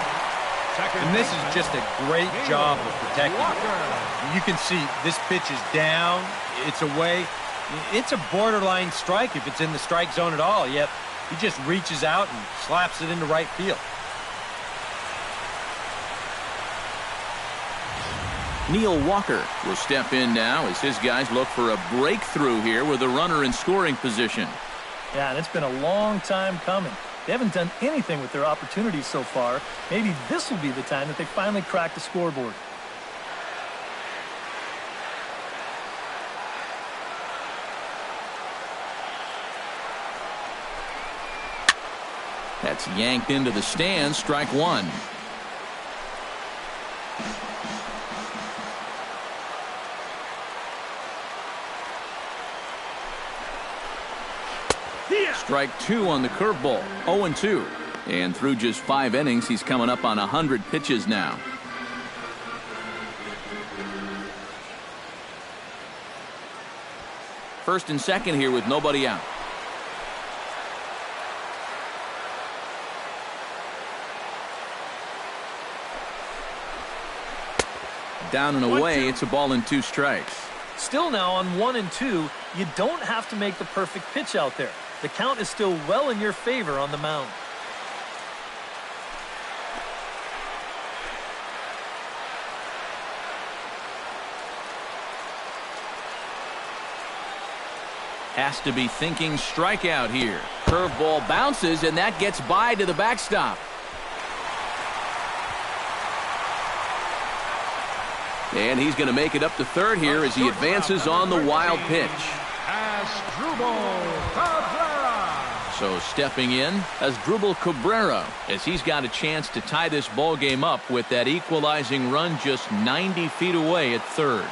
And this is just a great job of protecting it. You can see this pitch is down, it's away. It's a borderline strike if it's in the strike zone at all, yet he just reaches out and slaps it into right field. Neil Walker will step in now as his guys look for a breakthrough here with a runner in scoring position. Yeah, and it's been a long time coming. They haven't done anything with their opportunities so far. Maybe this will be the time that they finally crack the scoreboard. That's yanked into the stands, strike 1. Strike 2 on the curveball. 0-2. And through just 5 innings, he's coming up on 100 pitches now. First and second here with nobody out. Down and away, it's a ball and 2 strikes. Still now on 1-2, you don't have to make the perfect pitch out there. The count is still well in your favor on the mound. Has to be thinking strikeout here. Curveball bounces, and that gets by to the backstop. And he's going to make it up to third here as he advances on the wild pitch. So stepping in as Asdrubal Cabrera, as he's got a chance to tie this ball game up with that equalizing run just 90 feet away at third.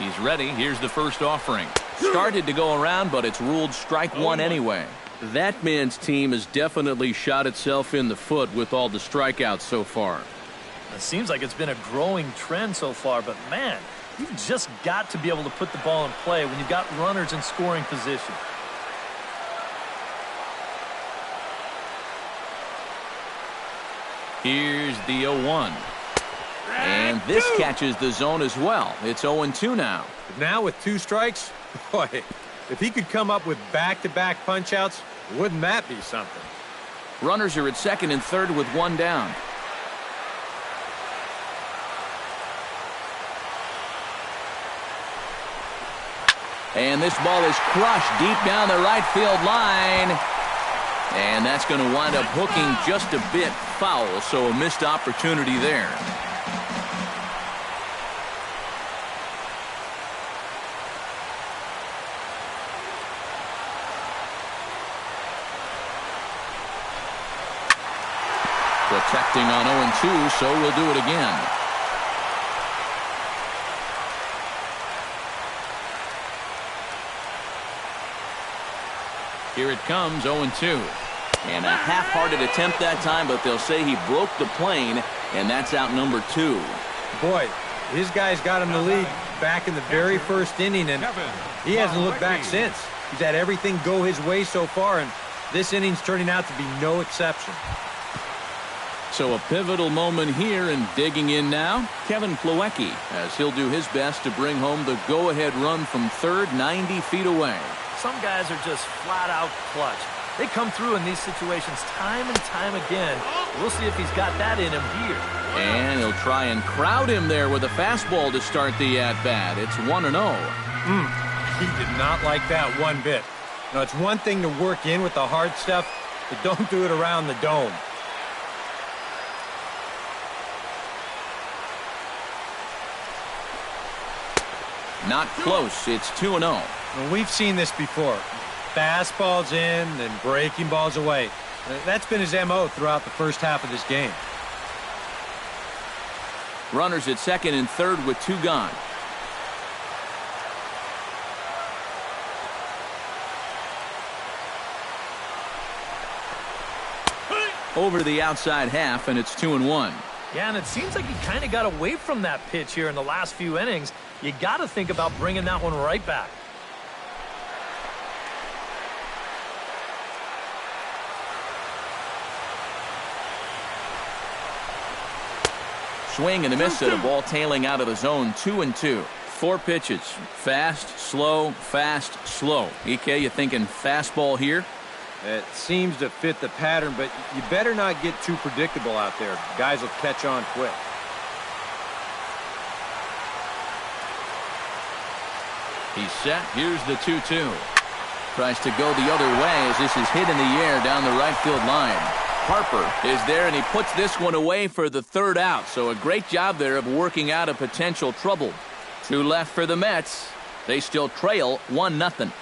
He's ready. Here's the first offering. Started to go around, but it's ruled strike one anyway. That man's team has definitely shot itself in the foot with all the strikeouts so far. It seems like it's been a growing trend so far, but man, you've just got to be able to put the ball in play when you've got runners in scoring position. Here's the 0-1. And this catches the zone as well. It's 0-2 now. Now with 2 strikes, boy, if he could come up with back-to-back punch-outs, wouldn't that be something? Runners are at second and third with 1 down. And this ball is crushed deep down the right field line. And that's going to wind up hooking just a bit foul, so a missed opportunity there. Protecting on 0-2, so we'll do it again. Here it comes, 0-2. And a half-hearted attempt that time, but they'll say he broke the plane, and that's out number 2. Boy, his guys got him the lead back in the very first inning, and he hasn't looked back since. He's had everything go his way so far, and this inning's turning out to be no exception. So a pivotal moment here, and digging in now, Kevin Plawecki, as he'll do his best to bring home the go-ahead run from third, 90 feet away. Some guys are just flat-out clutch. They come through in these situations time and time again. We'll see if he's got that in him here. And he'll try and crowd him there with a fastball to start the at-bat. It's 1-0. He did not like that one bit. Now, it's one thing to work in with the hard stuff, but don't do it around the dome. Not close. It's 2-0. Well, we've seen this before. Fastballs in and breaking balls away. That's been his MO throughout the first half of this game. Runners at second and third with 2 gone. Over the outside half, and it's 2-1. Yeah, and it seems like he kind of got away from that pitch here in the last few innings. You got to think about bringing that one right back. Swing and a miss at a ball tailing out of the zone. 2-2. 4 pitches. Fast, slow, fast, slow. EK, you thinking fastball here? It seems to fit the pattern, but you better not get too predictable out there. Guys will catch on quick. He's set. Here's the 2-2. Tries to go the other way as this is hit in the air down the right field line. Harper is there, and he puts this one away for the third out. So a great job there of working out a potential trouble. 2 left for the Mets. They still trail 1-0.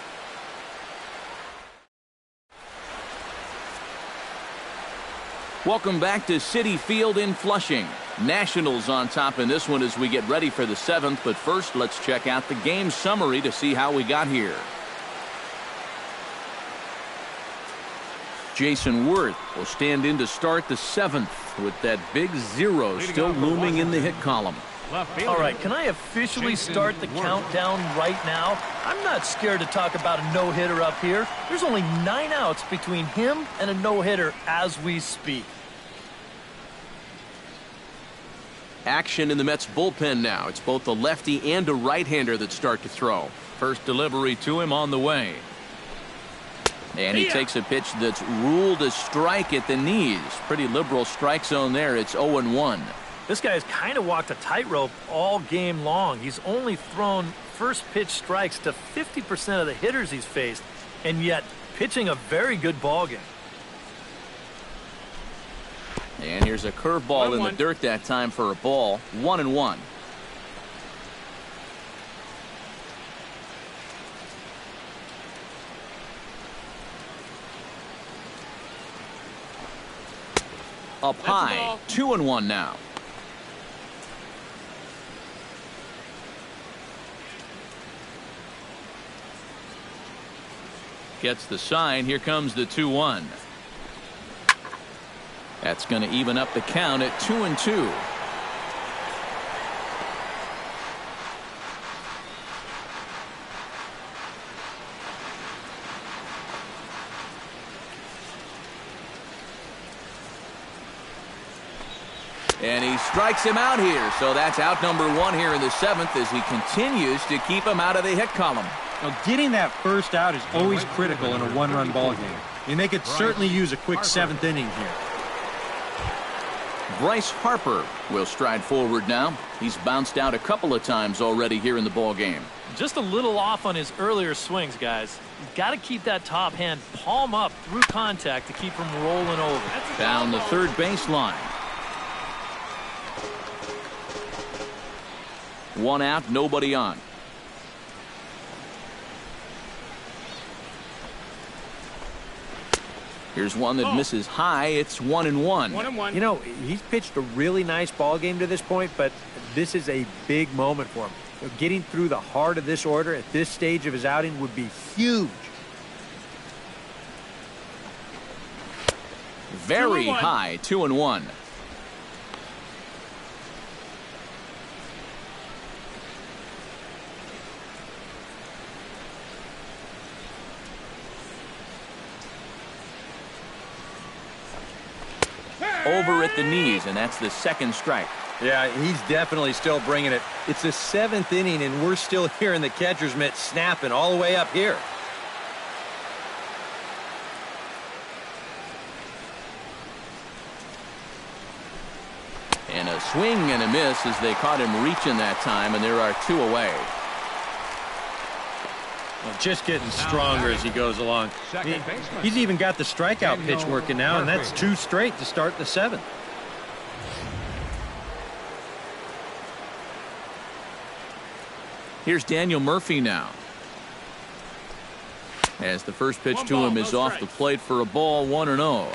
Welcome back to Citi Field in Flushing. Nationals on top in this one as we get ready for the 7th. But first, let's check out the game summary to see how we got here. Jason Worth will stand in to start the 7th with that big 0 still looming in the hit column. All right, can I officially start the countdown right now? I'm not scared to talk about a no-hitter up here. There's only 9 outs between him and a no-hitter as we speak. Action in the Mets bullpen now. It's both a lefty and a right-hander that start to throw. First delivery to him on the way. And he takes a pitch that's ruled a strike at the knees. Pretty liberal strike zone there. It's 0-1. This guy has kind of walked a tightrope all game long. He's only thrown first pitch strikes to 50% of the hitters he's faced, and yet pitching a very good ball game. And here's a curveball in the dirt that time for a ball. 1-1. Up high, 2-1 now. Gets the sign. Here comes the 2-1. That's going to even up the count at 2-2. And he strikes him out here. So that's out number 1 here in the 7th as he continues to keep him out of the hit column. Now, getting that first out is always critical in a one-run ball game. And they could certainly use a quick 7th inning here. Bryce Harper will stride forward now. He's bounced out a couple of times already here in the ball game. Just a little off on his earlier swings, guys. You've got to keep that top hand palm up through contact to keep him rolling over. Down the third baseline. 1 out, nobody on. Here's one that misses high. It's 1-1. You know, he's pitched a really nice ball game to this point, but this is a big moment for him. You know, getting through the heart of this order at this stage of his outing would be huge. Very high, 2-1. Over at the knees, and that's the 2nd strike. Yeah, he's definitely still bringing it. It's the 7th inning, and we're still hearing the catcher's mitt snapping all the way up here. And a swing and a miss as they caught him reaching that time, and there are 2 away. Well, just getting stronger as he goes along. He's even got the strikeout pitch working now, and that's 2 straight to start the 7th. Here's Daniel Murphy now. As the first pitch to him is off the plate for a ball, 1-0.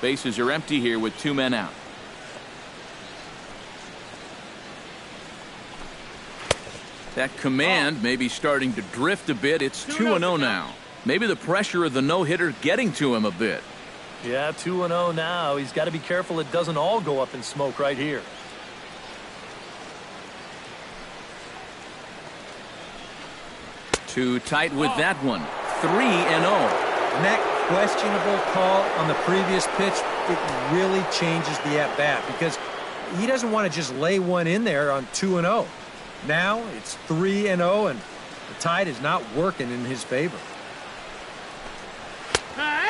Bases are empty here with 2 men out. That command may be starting to drift a bit. It's 2-0 now. Maybe the pressure of the no-hitter getting to him a bit. Yeah, 2-0 now. He's got to be careful it doesn't all go up in smoke right here. Too tight with that one. 3-0. And that questionable call on the previous pitch, it really changes the at-bat because he doesn't want to just lay one in there on 2-0. Now it's 3-0, and the tide is not working in his favor.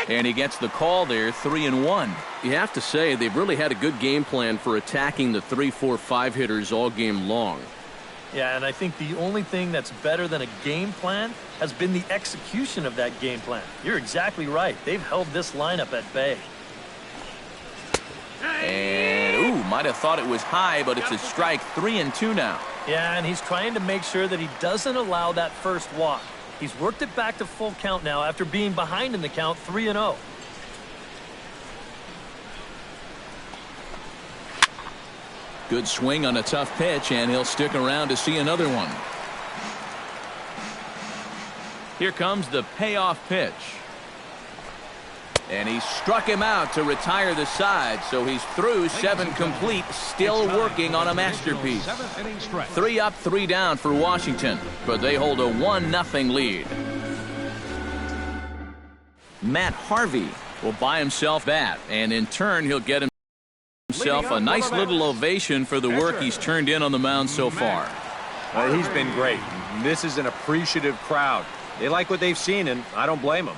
And he gets the call there, 3-1. You have to say they've really had a good game plan for attacking the 3, 4, 5 hitters all game long. Yeah, and I think the only thing that's better than a game plan has been the execution of that game plan. You're exactly right. They've held this lineup at bay. And, might have thought it was high, but it's a strike. 3-2 now. Yeah, and he's trying to make sure that he doesn't allow that first walk. He's worked it back to full count now after being behind in the count 3-0. Good swing on a tough pitch, and he'll stick around to see another one. Here comes the payoff pitch. And he struck him out to retire the side, so he's through 7 complete, still working on a masterpiece. 3 up, 3 down for Washington, but they hold a 1-0 lead. Matt Harvey will buy himself that, and in turn he'll get himself a nice little ovation for the work he's turned in on the mound so far. He's been great. This is an appreciative crowd. They like what they've seen, and I don't blame them.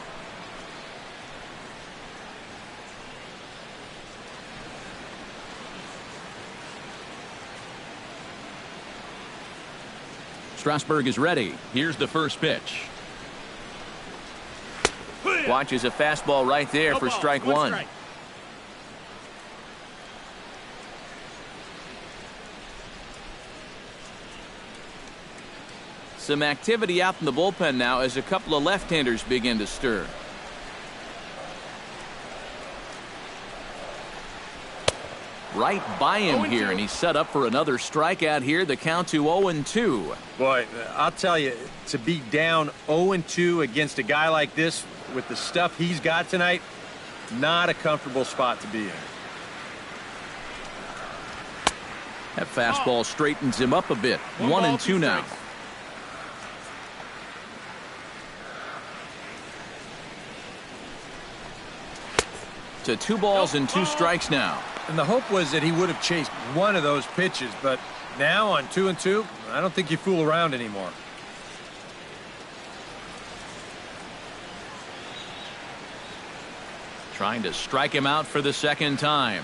Strasburg is ready. Here's the first pitch. Watches a fastball right there for strike one. Strike. Some activity out in the bullpen now as a couple of left-handers begin to stir. Right by him here, and he's set up for another strikeout here. The count to 0-2. Boy, I'll tell you, to be down 0-2 against a guy like this with the stuff he's got tonight, not a comfortable spot to be in. That fastball straightens him up a bit. 1-2 now. To 2 balls and 2 strikes now. And the hope was that he would have chased one of those pitches, but now on 2-2, I don't think you fool around anymore. Trying to strike him out for the second time.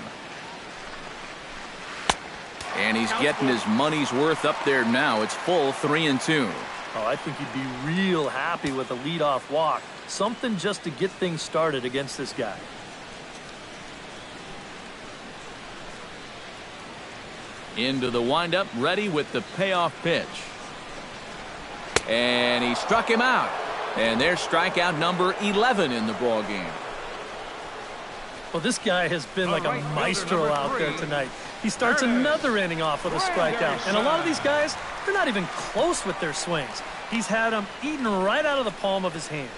And he's getting his money's worth up there now. It's full 3-2. Oh, I think he'd be real happy with a leadoff walk. Something just to get things started against this guy. Into the windup, ready with the payoff pitch. And he struck him out. And there's strikeout number 11 in the ball game. Well, this guy has been like a maestro out there tonight. He starts another inning off with a strikeout. And a lot of these guys, they're not even close with their swings. He's had them eaten right out of the palm of his hand.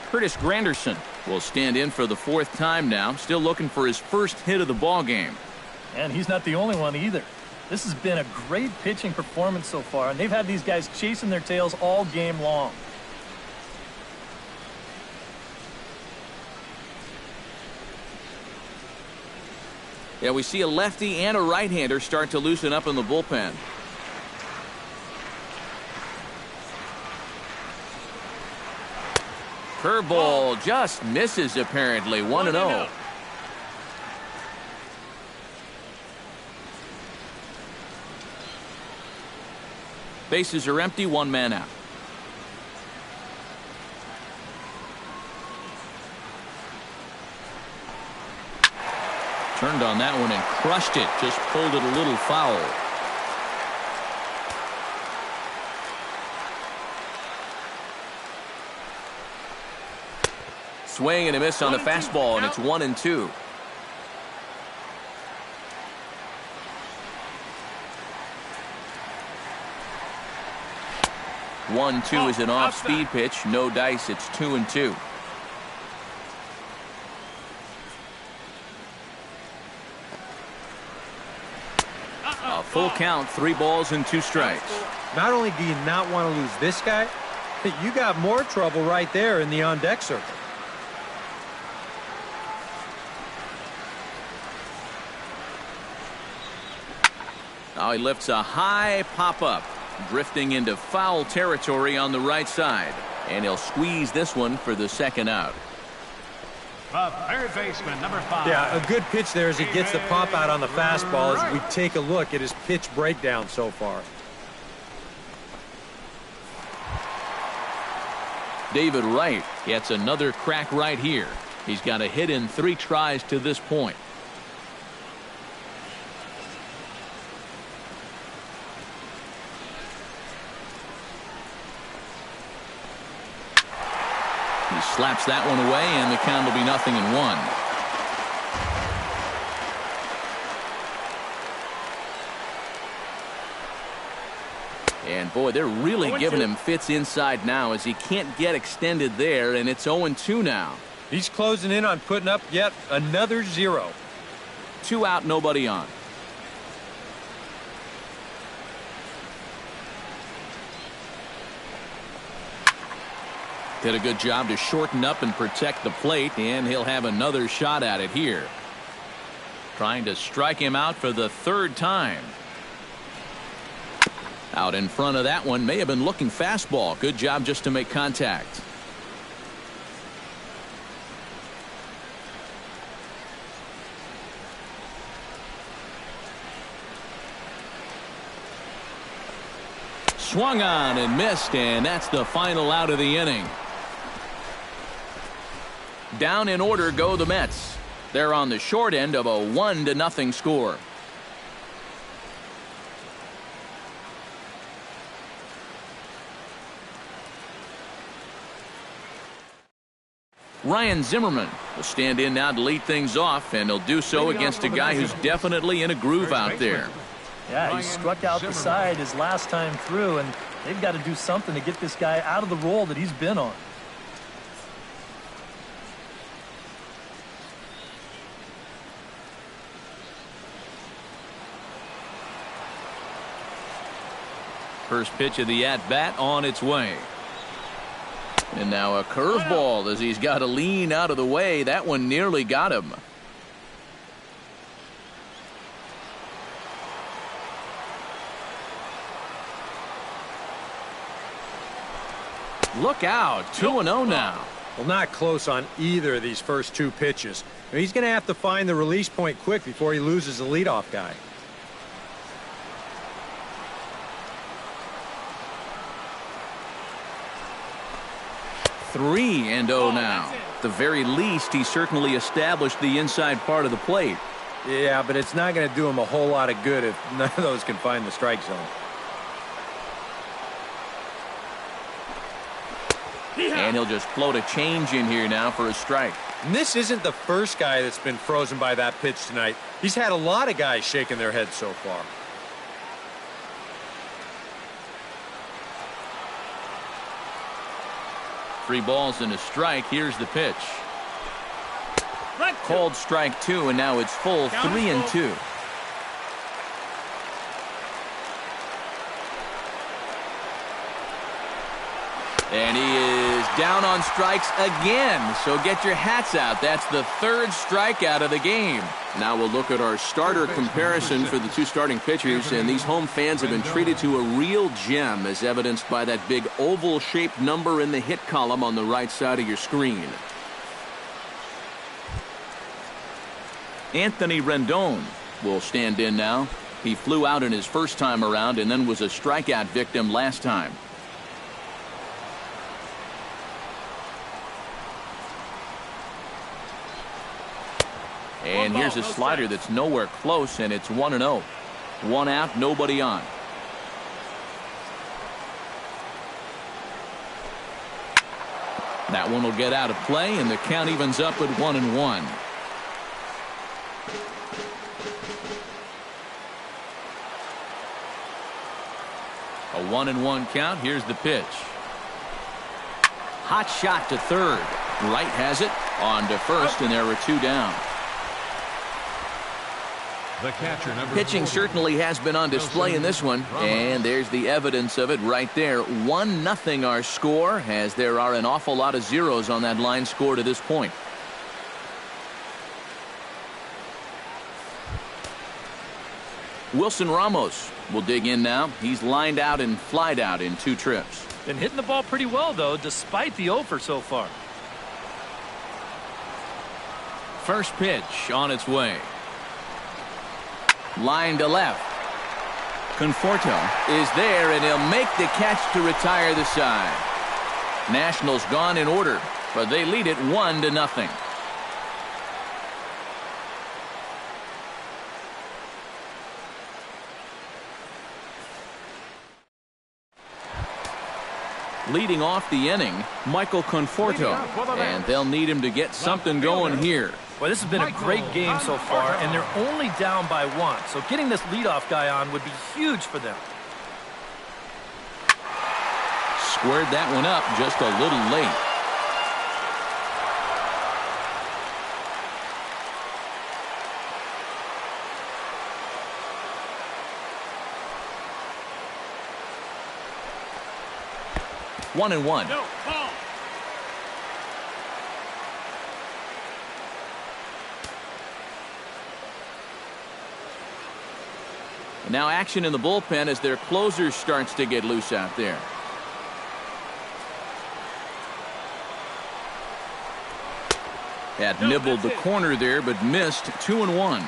Curtis Granderson will stand in for the 4th time now. Still looking for his first hit of the ball game. And he's not the only one either. This has been a great pitching performance so far, and they've had these guys chasing their tails all game long. Yeah, we see a lefty and a right-hander start to loosen up in the bullpen. Curveball just misses apparently. 1-0. Bases are empty, 1 man out. Turned on that one and crushed it. Just pulled it a little foul. Swing and a miss on the fastball, and it's 1-2. One-two is an off-speed pitch. No dice. It's 2-2. A full count, 3 balls and 2 strikes. Not only do you not want to lose this guy, but you got more trouble right there in the on-deck circle. Now he lifts a high pop-up. Drifting into foul territory on the right side. And he'll squeeze this one for the 2nd out. The third baseman, number 5. Yeah, a good pitch there as he gets the pop out on the fastball as we take a look at his pitch breakdown so far. David Wright gets another crack right here. He's got a hit in 3 tries to this point. He slaps that one away, and the count will be 0-1. And boy, they're really giving him fits inside now as he can't get extended there, and it's 0-2 now. He's closing in on putting up yet another 0. 2 out, nobody on. Did a good job to shorten up and protect the plate, and he'll have another shot at it here. Trying to strike him out for the 3rd time. Out in front of that one, may have been looking fastball. Good job just to make contact. Swung on and missed, and that's the final out of the inning. Down in order go the Mets. They're on the short end of a 1-0 score. Ryan Zimmerman will stand in now to lead things off, and he'll do so against a guy who's definitely in a groove out there. Yeah, he struck out the side his last time through, and they've got to do something to get this guy out of the role that he's been on. First pitch of the at-bat on its way. And now a curveball as he's got to lean out of the way. That one nearly got him. Look out, 2-0 now. Well, not close on either of these first two pitches. He's going to have to find the release point quick before he loses the leadoff guy. Three and 0 now. At the very least, he certainly established the inside part of the plate. Yeah, but it's not going to do him a whole lot of good if none of those can find the strike zone. And he'll just float a change in here now for a strike. And this isn't the first guy that's been frozen by that pitch tonight. He's had a lot of guys shaking their heads so far. Three balls and a strike. Here's the pitch. Called strike two, and now it's full 3-2. And he is down on strikes again. So get your hats out. That's the third strikeout of the game. Now we'll look at our starter comparison for the two starting pitchers, and these home fans have been treated to a real gem, as evidenced by that big oval-shaped number in the hit column on the right side of your screen. Anthony Rendon will stand in now. He flew out in his first time around and then was a strikeout victim last time. And here's a slider that's nowhere close, and it's 1-0. One out, nobody on. That one will get out of play, and the count evens up at 1-1. A 1-1 count. Here's the pitch. Hot shot to third. Wright has it on to first, and there are two down. The catcher, Pitching certainly has been on display in this one, and there's the evidence of it right there. 1-0 our score, as there are an awful lot of zeros on that line score to this point. Wilson Ramos will dig in now. He's lined out and flied out in 2 trips. Been hitting the ball pretty well, though, despite the offer so far. First pitch on its way. Line to left. Conforto is there, and he'll make the catch to retire the side. Nationals gone in order, but they lead it 1-0. Leading off the inning, Michael Conforto, and they'll need him to get something going here. Well, this has been a great game so far, and they're only down by 1. So getting this leadoff guy on would be huge for them. Squared that one up just a little late. One and one. No, ball. Now action in the bullpen as their closer starts to get loose out there. Had nibbled the corner there, but missed. 2-1.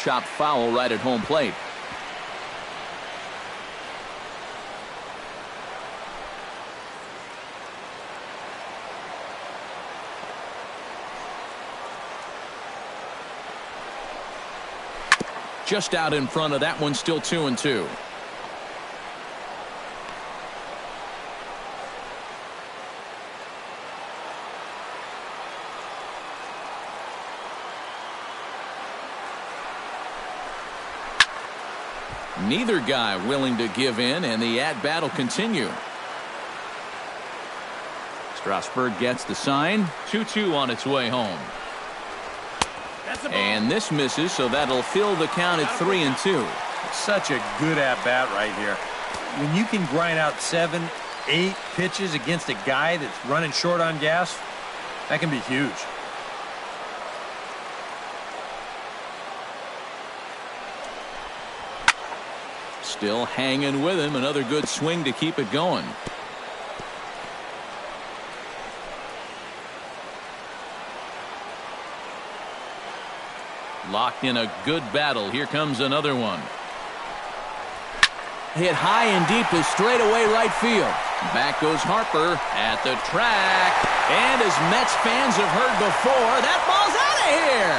chopped foul right at home plate. Just out in front of that one, still 2-2. Neither guy willing to give in, and the at-bat will continue. Strasburg gets the sign. 2-2 on its way home. And this misses, so that'll fill the count at 3-2. Such a good at-bat right here. When you can grind out 7, 8 pitches against a guy that's running short on gas, that can be huge. Still hanging with him. Another good swing to keep it going. Locked in a good battle. Here comes another one. Hit high and deep to straightaway right field. Back goes Harper at the track. And as Mets fans have heard before, that ball's out of here.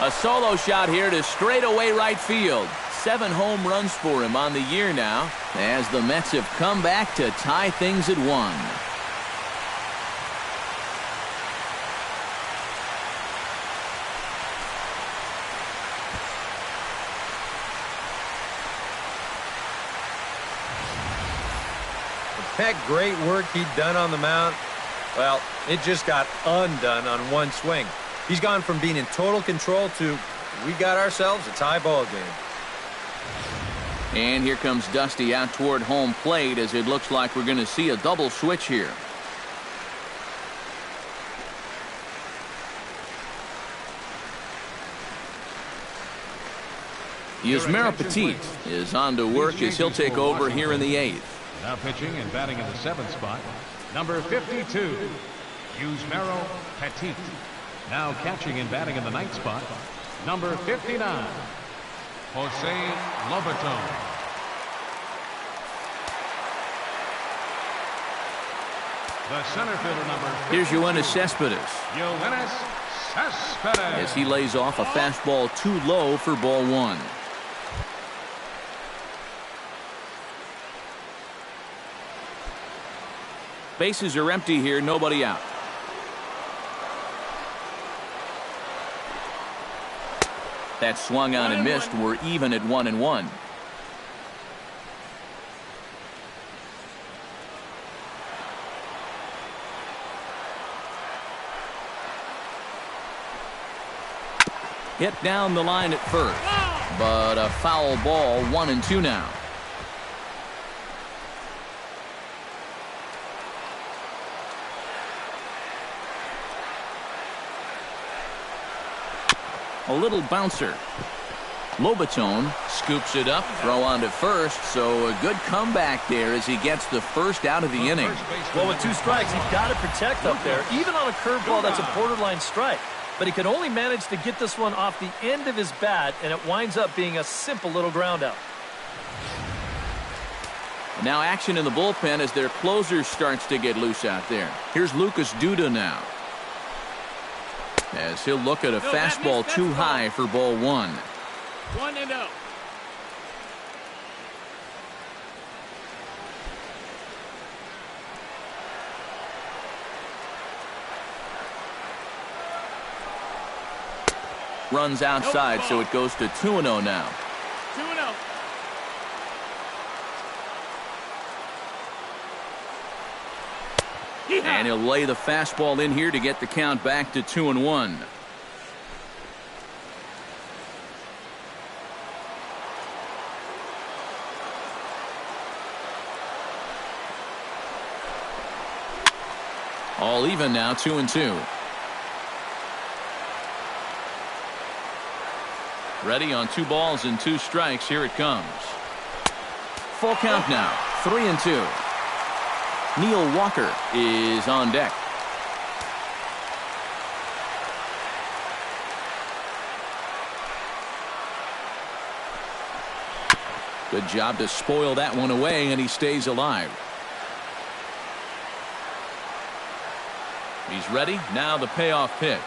A solo shot here to straightaway right field. 7 home runs for him on the year now, as the Mets have come back to tie things at 1. That great work he'd done on the mound, well, it just got undone on one swing. He's gone from being in total control to, we got ourselves a tie ball game. And here comes Dusty out toward home plate, as it looks like we're going to see a double switch here. Yusmeiro Petit is on to work as he'll take over here in the 8th. Now pitching and batting in the 7th spot, number 52, Yusmeiro Petit. Now catching and batting in the 9th spot, number 59, Jose Lobaton. The center fielder, number 50. Here's Yoenis Cespedes. Yoenis Cespedes. As he lays off a fastball too low for ball 1. Bases are empty here, nobody out. That swung on and missed. We're even at 1-1. Hit down the line at first, but a foul ball. 1-2 now. A little bouncer. Lobaton scoops it up, throw on to first, so a good comeback there as he gets the first out of the inning. Well, with 2 strikes, you've got to protect up there, even on a curveball that's a borderline strike. But he could only manage to get this one off the end of his bat, and it winds up being a simple little ground out. Now action in the bullpen as their closer starts to get loose out there. Here's Lucas Duda now, as he'll look at a fastball too high for ball 1. 1-0. Runs outside, so it goes to 2-0 now. 2-0. And he'll lay the fastball in here to get the count back to 2-1. All even now, 2-2. Ready on 2 balls and 2 strikes. Here it comes. Full count now, 3-2. Neil Walker is on deck. Good job to spoil that one away, and he stays alive. He's ready. Now the payoff pitch.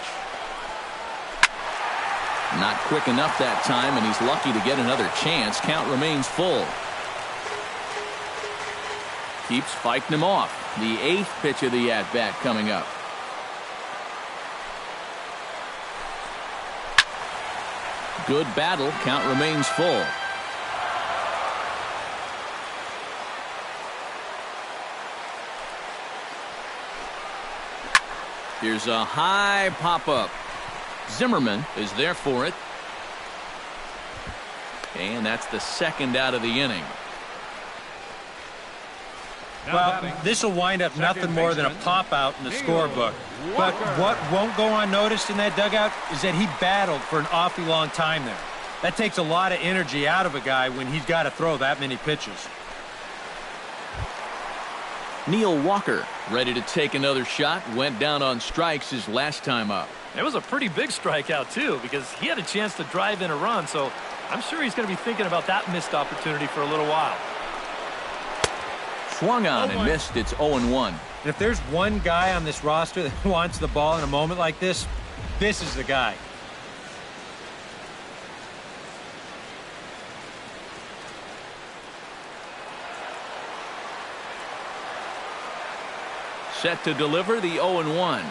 Not quick enough that time, and he's lucky to get another chance. Count remains full. Keeps fighting him off. The 8th pitch of the at-bat coming up. Good battle. Count remains full. Here's a high pop-up. Zimmerman is there for it. And that's the 2nd out of the inning. Well, this will wind up nothing more than a pop-out in the scorebook. But what won't go unnoticed in that dugout is that he battled for an awfully long time there. That takes a lot of energy out of a guy when he's got to throw that many pitches. Neil Walker ready to take another shot. Went down on strikes his last time up. It was a pretty big strikeout, too, because he had a chance to drive in a run, so I'm sure he's going to be thinking about that missed opportunity for a little while. Swung on and missed. It's 0-1. And if there's one guy on this roster that wants the ball in a moment like this, this is the guy. Set to deliver the 0-1.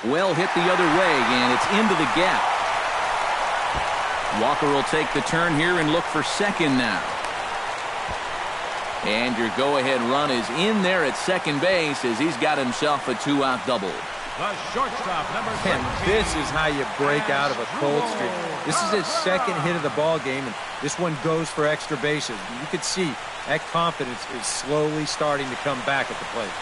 Well hit the other way, and it's into the gap. Walker will take the turn here and look for second now. And your go-ahead run is in there at second base as he's got himself a 2-out double. The shortstop, number 13. And this is how you break out of a cold streak. This is his 2nd hit of the ball game, and this one goes for extra bases. You can see that confidence is slowly starting to come back at the plate.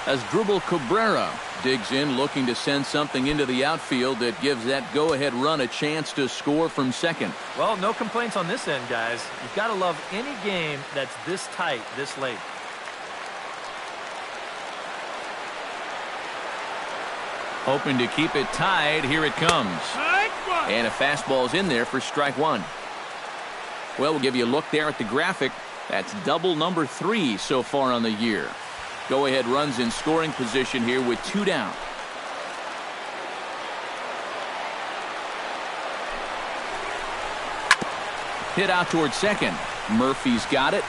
As Dribble Cabrera digs in, looking to send something into the outfield that gives that go-ahead run a chance to score from second. Well, no complaints on this end, guys. You've got to love any game that's this tight, this late. Hoping to keep it tied. Here it comes. And a fastball's in there for strike 1. Well, we'll give you a look there at the graphic. That's double number 3 so far on the year. Go-ahead runs in scoring position here with 2 down. Hit out towards second. Murphy's got it.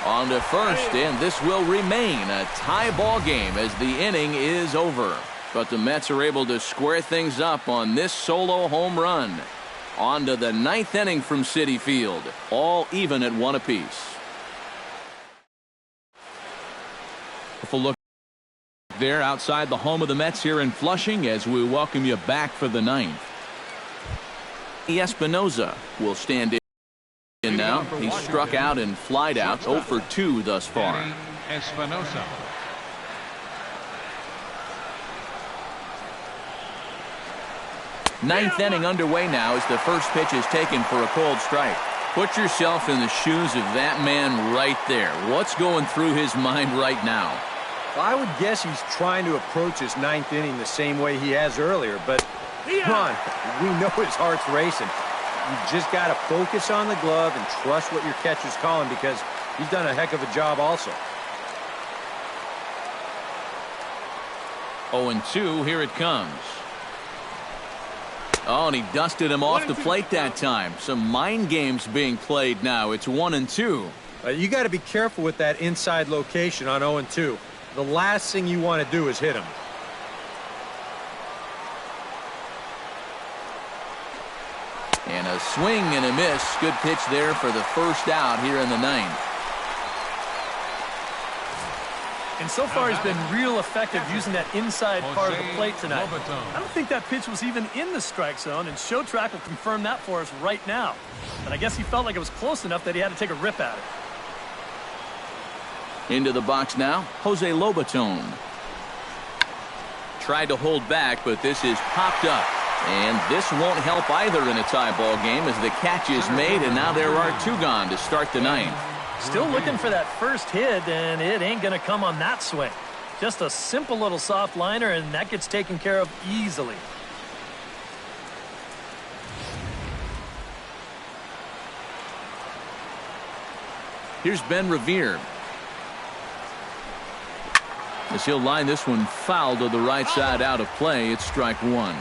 On to first, and this will remain a tie ball game as the inning is over. But the Mets are able to square things up on this solo home run. On to the 9th inning from Citi Field. All even at 1 apiece. Wonderful look there outside the home of the Mets here in Flushing as we welcome you back for the 9th. Espinoza will stand in now. He struck out and flied out 0 for 2 thus far. Espinoza. Ninth inning underway now as the first pitch is taken for a cold strike. Put yourself in the shoes of that man right there. What's going through his mind right now? Well, I would guess he's trying to approach his 9th inning the same way he has earlier, but come on, we know his heart's racing. You just got to focus on the glove and trust what your catcher's calling because he's done a heck of a job also. 0-2, here it comes. Oh, and he dusted him off the plate that time. Some mind games being played now. It's 1-2. You got to be careful with that inside location on 0-2. The last thing you want to do is hit him. And a swing and a miss. Good pitch there for the first out here in the 9th. And so far he's been real effective using that inside part of the plate tonight. I don't think that pitch was even in the strike zone, and Show Track will confirm that for us right now. But I guess he felt like it was close enough that he had to take a rip at it. Into the box now, Jose Lobaton. Tried to hold back, but this is popped up. And this won't help either in a tie ball game as the catch is made, and now there are 2 gone to start the 9th. Still looking for that first hit, and it ain't going to come on that swing. Just a simple little soft liner, and that gets taken care of easily. Here's Ben Revere. As he'll line this one foul to the right side, out of play. It's strike one.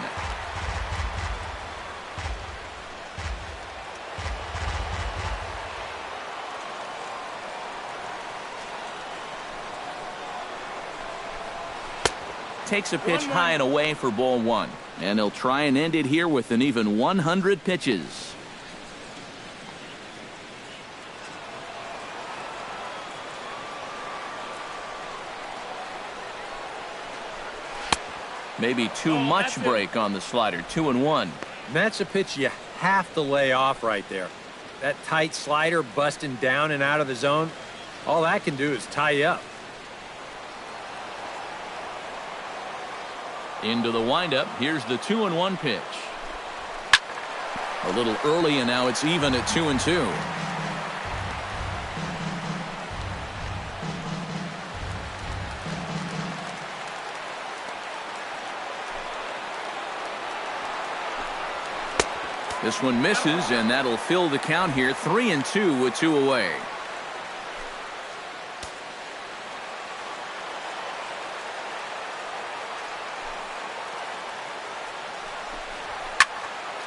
Takes a pitch high and away for ball one. And he'll try and end it here with an even 100 pitches. Maybe too much break on the slider. 2-1. That's a pitch you have to lay off right there. That tight slider busting down and out of the zone, all that can do is tie you up. Into the windup. Here's the 2-1 pitch. A little early, and now it's even at 2-2. This one misses, and that'll fill the count here. 3-2 with 2 away.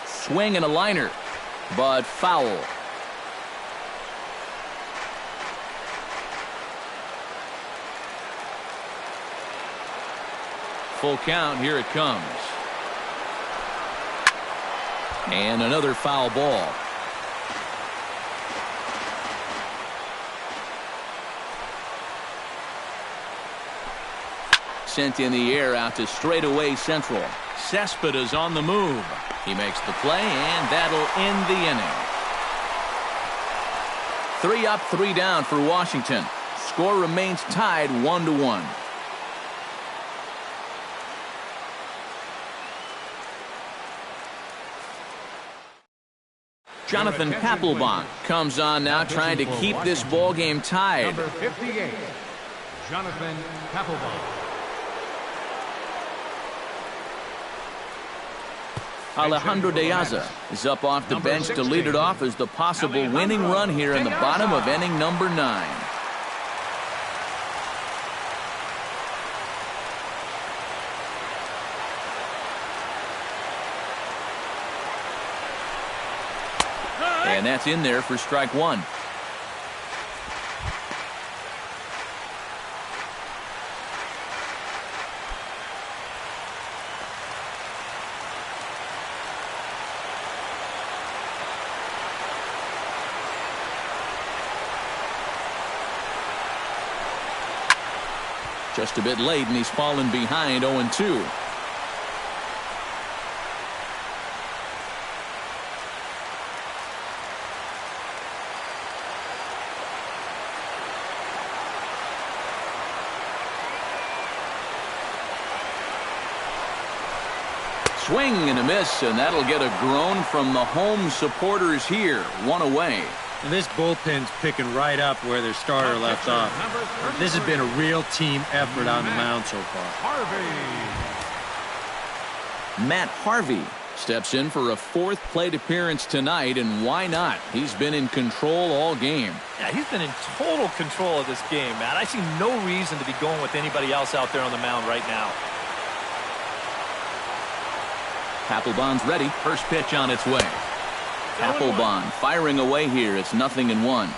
Swing and a liner, but foul. Full count. Here it comes. And another foul ball. Sent in the air out to straightaway central. Cespedes on the move. He makes the play, and that'll end the inning. 3 up, 3 down for Washington. Score remains tied 1-1. Jonathan Papelbon comes on now, trying to keep this ball game tied. Number 58, Jonathan Papelbon. Alejandro De Aza is up off the bench to lead it off as the possible winning run here in the bottom of inning number 9. And that's in there for strike one. Just a bit late, and he's fallen behind 0-2. Swing and a miss, and that'll get a groan from the home supporters here. 1 away. And this bullpen's picking right up where their starter left off. This has been a real team effort on the mound so far. Matt Harvey steps in for a 4th plate appearance tonight, and why not? He's been in control all game. Yeah, he's been in total control of this game, Matt. I see no reason to be going with anybody else out there on the mound right now. Papelbon's ready. First pitch on its way. Papelbon firing away here. It's 0-1.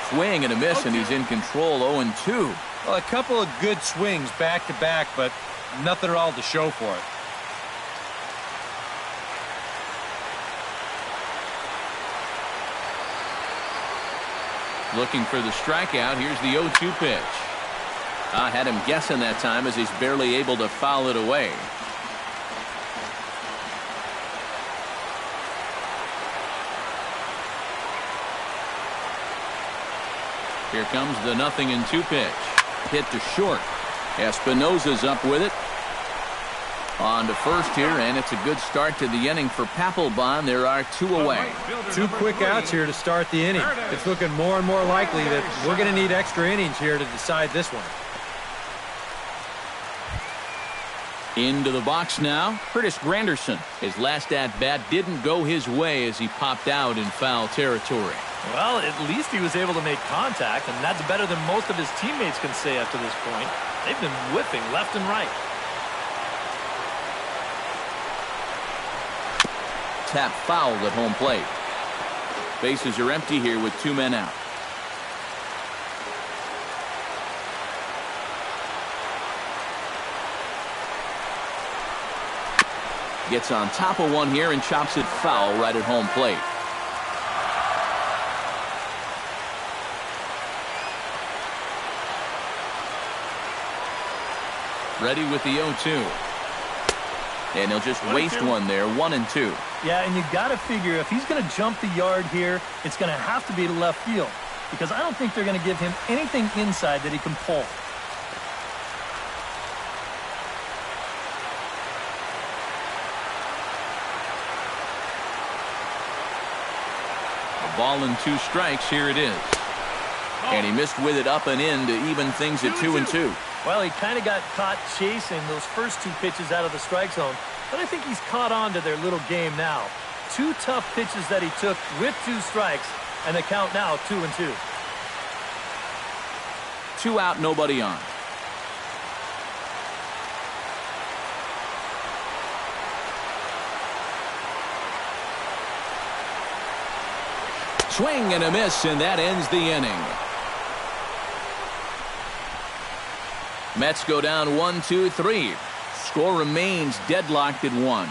Swing and a miss, and he's in control. 0-2. Well, a couple of good swings back to back, but nothing at all to show for it. Looking for the strikeout. Here's the 0-2 pitch. I had him guessing that time as he's barely able to foul it away. Here comes the 0-2 pitch. Hit to short. Espinosa's up with it. On to first here, and it's a good start to the inning for Papelbon. There are 2 away. 2 quick outs here to start the inning. It's looking more and more likely that we're going to need extra innings here to decide this one. Into the box now, Curtis Granderson. His last at-bat didn't go his way as he popped out in foul territory. Well, at least he was able to make contact, and that's better than most of his teammates can say after this point. They've been whiffing left and right. Tap fouled at home plate. Bases are empty here with 2 men out. Gets on top of one here and chops it foul right at home plate. Ready with the 0-2. And he'll just waste one there, 1-2. Yeah, and you got to figure if he's going to jump the yard here, it's going to have to be to left field, because I don't think they're going to give him anything inside that he can pull. A ball and 2 strikes. Here it is. And he missed with it up and in to even things at 2-2. Well, he kind of got caught chasing those first 2 pitches out of the strike zone, but I think he's caught on to their little game now. 2 tough pitches that he took with 2 strikes, and the count now 2-2. 2 out, nobody on. Swing and a miss, and that ends the inning. Mets go down 1-2-3. Score remains deadlocked at 1.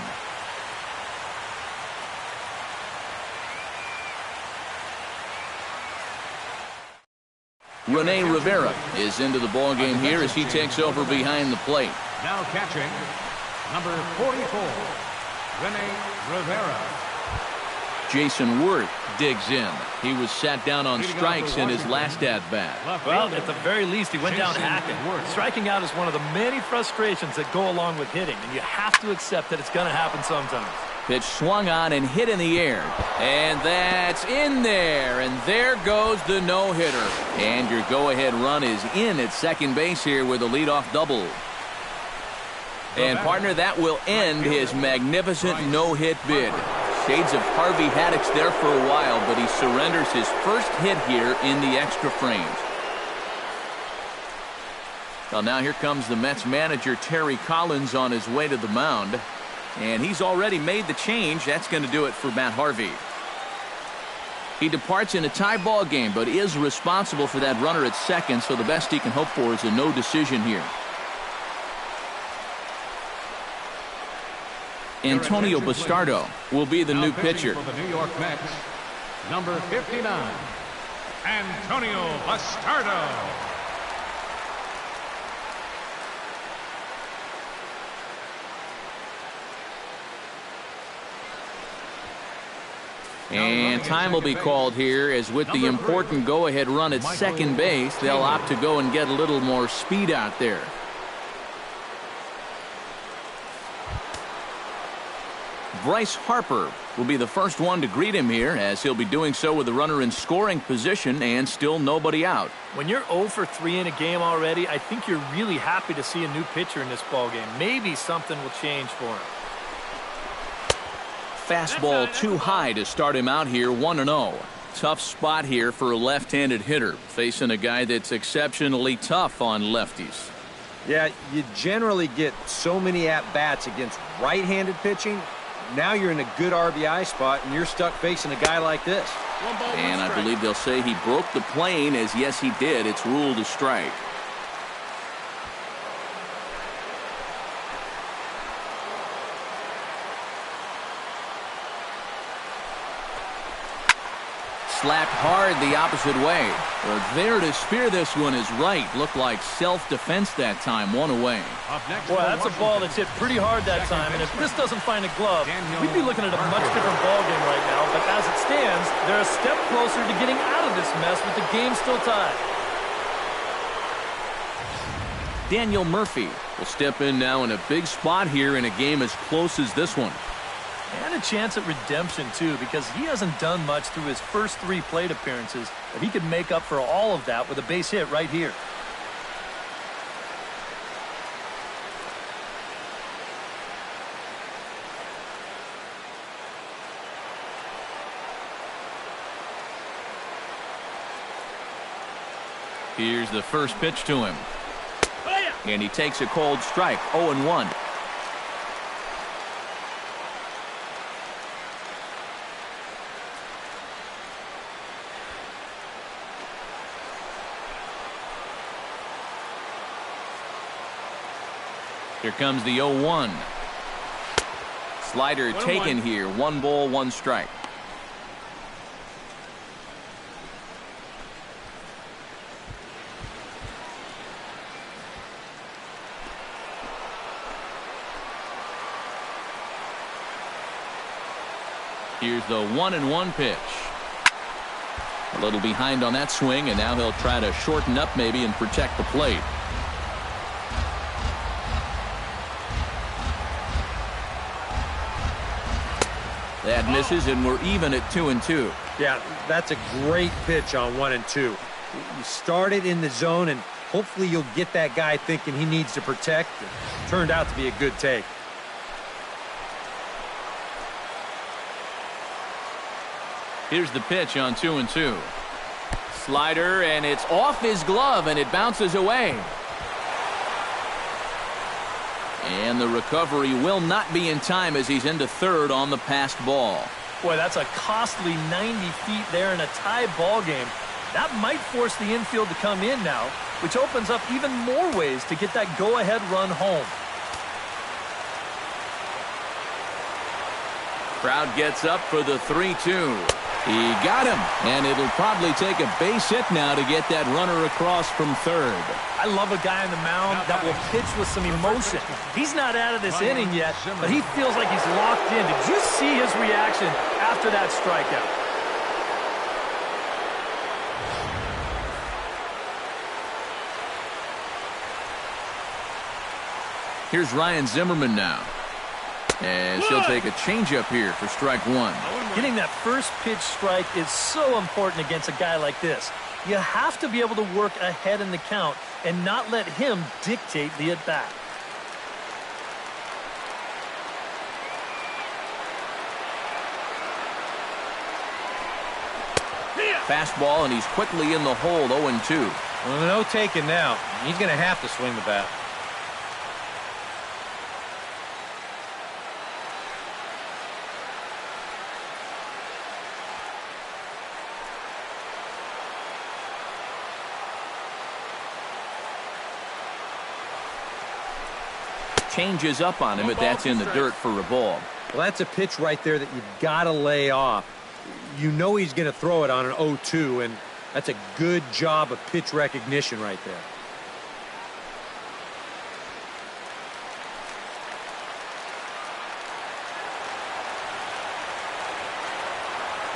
Rene Rivera is into the ballgame here as he takes over behind the plate. Now catching, number 44, Rene Rivera. Jason Worth digs in. He was sat down on strikes in his last at-bat. Well, at the very least, he went down hacking. Striking out is one of the many frustrations that go along with hitting, and you have to accept that it's going to happen sometimes. Pitch swung on and hit in the air. And that's in there. And there goes the no-hitter. And your go-ahead run is in at second base here with a leadoff double. And, partner, that will end his magnificent no-hit bid. Shades of Harvey Haddix there for a while, but he surrenders his first hit here in the extra frames. Well, now here comes the Mets manager, Terry Collins, on his way to the mound. And he's already made the change. That's going to do it for Matt Harvey. He departs in a tie ball game, but is responsible for that runner at second, so the best he can hope for is a no decision here. Antonio Bastardo will be the new pitcher. For the New York Mets, number 59, Antonio Bastardo. And time will be called here, as with the important go-ahead run at second base, they'll opt to go and get a little more speed out there. Bryce Harper will be the first one to greet him here, as he'll be doing so with the runner in scoring position and still nobody out. When you're 0 for 3 in a game already, I think you're really happy to see a new pitcher in this ballgame. Maybe something will change for him. Fastball too high to start him out here, 1-0. Tough spot here for a left-handed hitter, facing a guy that's exceptionally tough on lefties. Yeah, you generally get so many at-bats against right-handed pitching. Now you're in a good RBI spot, and you're stuck facing a guy like this. And I believe they'll say he broke the plane, as yes, he did. It's ruled a strike. Slapped hard the opposite way. But there to spear this one is right. Looked like self-defense that time. 1 away. Boy, that's a ball that's hit pretty hard that time. And if this doesn't find a glove, we'd be looking at a much different ball game right now. But as it stands, they're a step closer to getting out of this mess with the game still tied. Daniel Murphy will step in now in a big spot here in a game as close as this one. And a chance at redemption, too, because he hasn't done much through his first 3 plate appearances, but he could make up for all of that with a base hit right here. Here's the first pitch to him. And he takes a cold strike, 0-1. Here comes the 0-1. Slider taken here. 1 ball, 1 strike. Here's the 1-1 pitch. A little behind on that swing, and now he'll try to shorten up maybe and protect the plate. That misses, and we're even at 2-2. Yeah, that's a great pitch on 1-2. You start it in the zone, and hopefully you'll get that guy thinking he needs to protect. It turned out to be a good take. Here's the pitch on 2-2. Slider, and it's off his glove, and it bounces away. And the recovery will not be in time as he's into third on the passed ball. Boy, that's a costly 90 feet there in a tie ball game. That might force the infield to come in now, which opens up even more ways to get that go-ahead run home. Crowd gets up for the 3-2. He got him, and it'll probably take a base hit now to get that runner across from third. I love a guy on the mound that will pitch with some emotion. He's not out of this inning yet, but he feels like he's locked in. Did you see his reaction after that strikeout? Here's Ryan Zimmerman now. And she'll take a changeup here for strike 1. Getting that first pitch strike is so important against a guy like this. You have to be able to work ahead in the count and not let him dictate the at-bat. Fastball, and he's quickly in the hole, 0-2. Well, no taking now. He's going to have to swing the bat. Changes up on him, but that's in the dirt for a ball. Well, that's a pitch right there that you've got to lay off. You know he's going to throw it on an 0-2, and that's a good job of pitch recognition right there.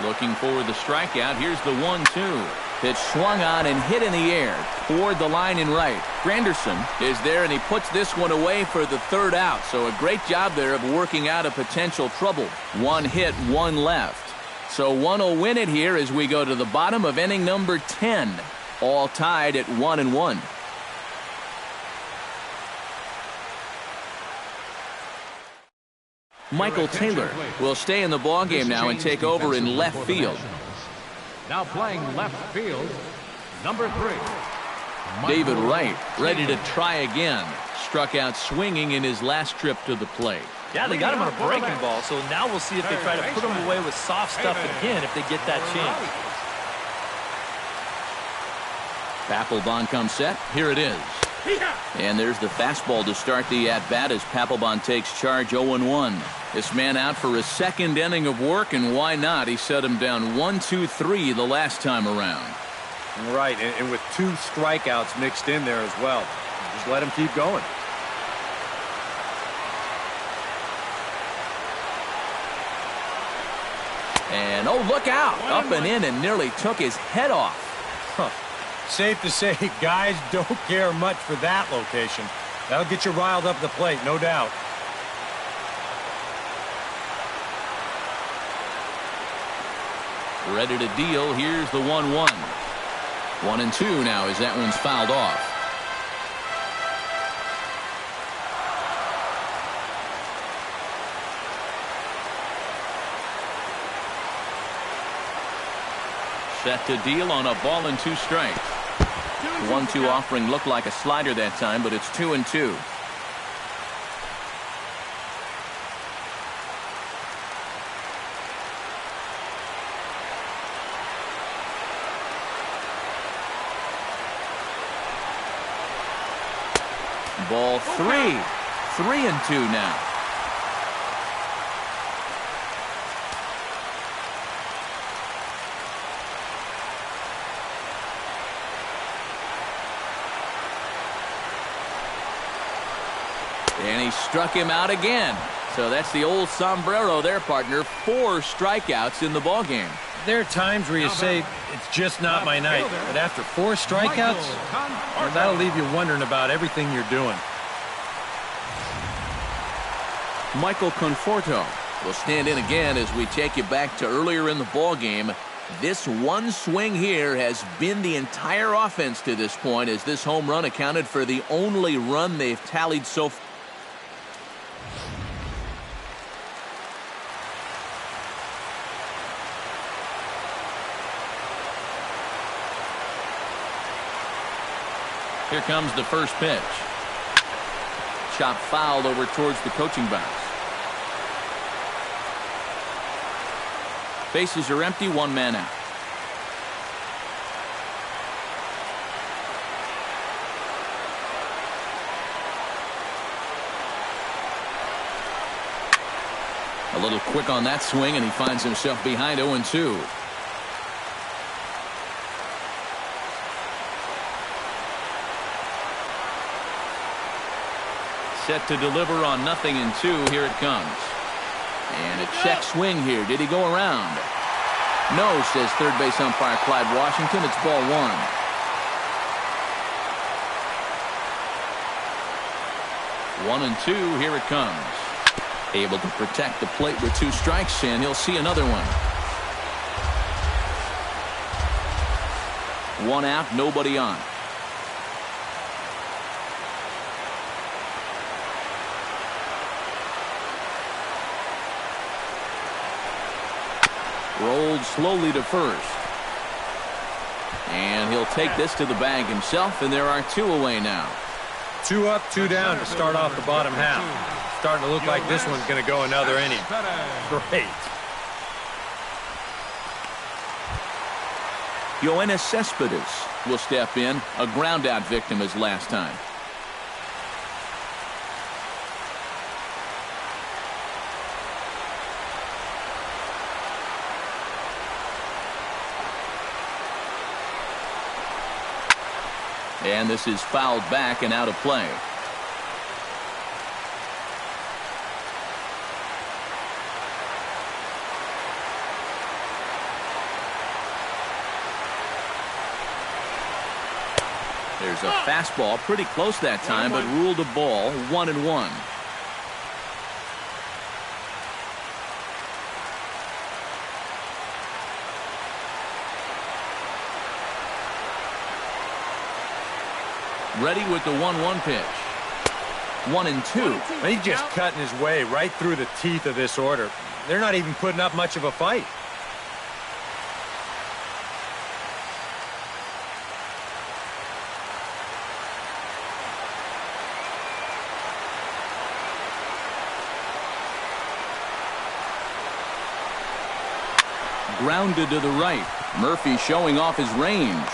Looking for the strikeout. Here's the 1-2. Pitch swung on and hit in the air toward the line in right. Granderson is there, and he puts this one away for the third out. So a great job there of working out a potential trouble. 1 hit, 1 left. So one will win it here as we go to the bottom of inning number 10. All tied at 1-1. Michael Taylor will stay in the ballgame now and take over in left field. Now playing left field, number 3. David Wright ready to try again. Struck out swinging in his last trip to the plate. Yeah, they got him on a breaking ball, so now we'll see if they try to put him away with soft stuff again if they get that chance. Papelbon comes set. Here it is. And there's the fastball to start the at-bat as Papelbon takes charge 0-1. This man out for his second inning of work, and why not? He set him down 1-2-3 the last time around. Right, and with 2 strikeouts mixed in there as well. Just let him keep going. And, oh, look out. Up and in and nearly took his head off. Safe to say, guys don't care much for that location. That'll get you riled up the plate, no doubt. Ready to deal. Here's the 1-1. 1-2 now as that one's fouled off. Set to deal on a ball and 2 strikes. 1-2 offering looked like a slider that time, but it's 2-2. Ball 3. 3-2 now. And he struck him out again. So that's the old sombrero there, partner. 4 strikeouts in the ballgame. There are times where you say, it's just not my night. But after 4 strikeouts, well, that'll leave you wondering about everything you're doing. Michael Conforto will stand in again as we take you back to earlier in the ballgame. This one swing here has been the entire offense to this point, as this home run accounted for the only run they've tallied so far. Here comes the first pitch. Chop fouled over towards the coaching box. Bases are empty, 1 man out. A little quick on that swing, and he finds himself behind 0-2. Set to deliver on 0-2. Here it comes. And a check swing here. Did he go around? No, says third base umpire Clyde Washington. It's ball 1. One and 2. Here it comes. Able to protect the plate with 2 strikes, and he'll see another one. 1 out, nobody on. Rolled slowly to first. And he'll take this to the bag himself, and there are 2 away now. 2 up, 2 down to start off the bottom half. Starting to look like this one's going to go another inning. Great. Yoenis Cespedes will step in, a ground-out victim as last time. And this is fouled back and out of play. There's a fastball pretty close that time, but ruled a ball. 1-1. Ready with the 1-1 pitch. 1-2. He's just cutting his way right through the teeth of this order. They're not even putting up much of a fight. Grounded to the right. Murphy showing off his range.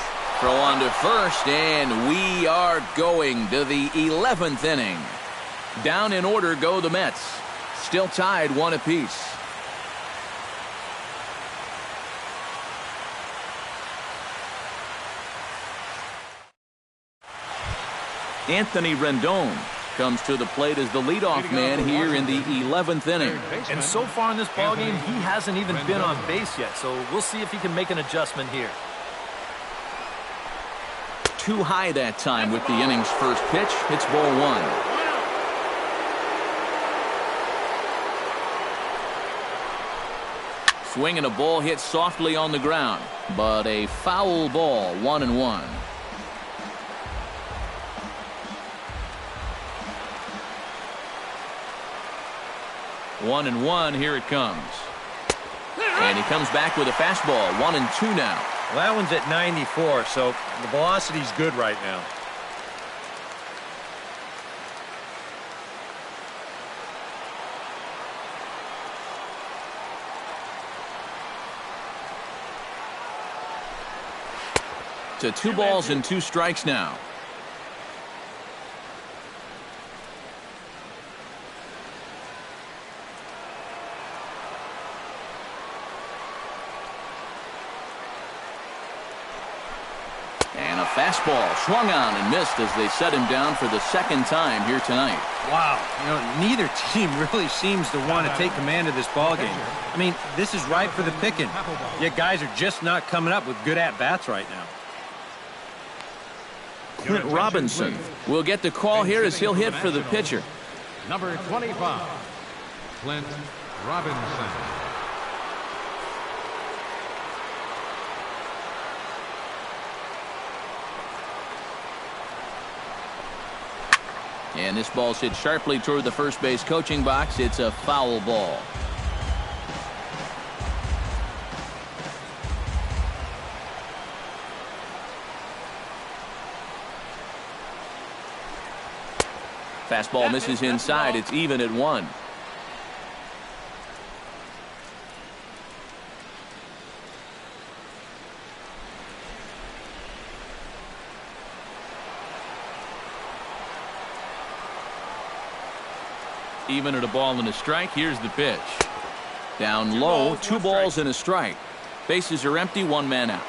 Throw on to first, and we are going to the 11th inning. Down in order go the Mets. Still tied 1 apiece. Anthony Rendon comes to the plate as the leadoff man here in the 11th inning. And so far in this ballgame, he hasn't even been on base yet, so we'll see if he can make an adjustment here. too high that time with the inning's first pitch. It's ball one. Swinging a ball hit softly on the ground, but a foul ball, 1-1. One and one, here it comes. And he comes back with a fastball, 1-2 now. Well, that one's at 94, so the velocity's good right now. To 2 balls and 2 strikes now. And a fastball swung on and missed as they set him down for the second time here tonight. Wow, neither team really seems to want to take command of this ball game. I mean, this is ripe for the picking. Yet guys are just not coming up with good at-bats right now. Clint Robinson will get the call here as he'll hit for the pitcher. Number 25, Clint Robinson. And this ball's hit sharply toward the first base coaching box. It's a foul ball. Fastball misses inside. It's even at 1. Even at a ball and a strike. Here's the pitch. Down low, 2 balls and a strike. Bases are empty, 1 man out.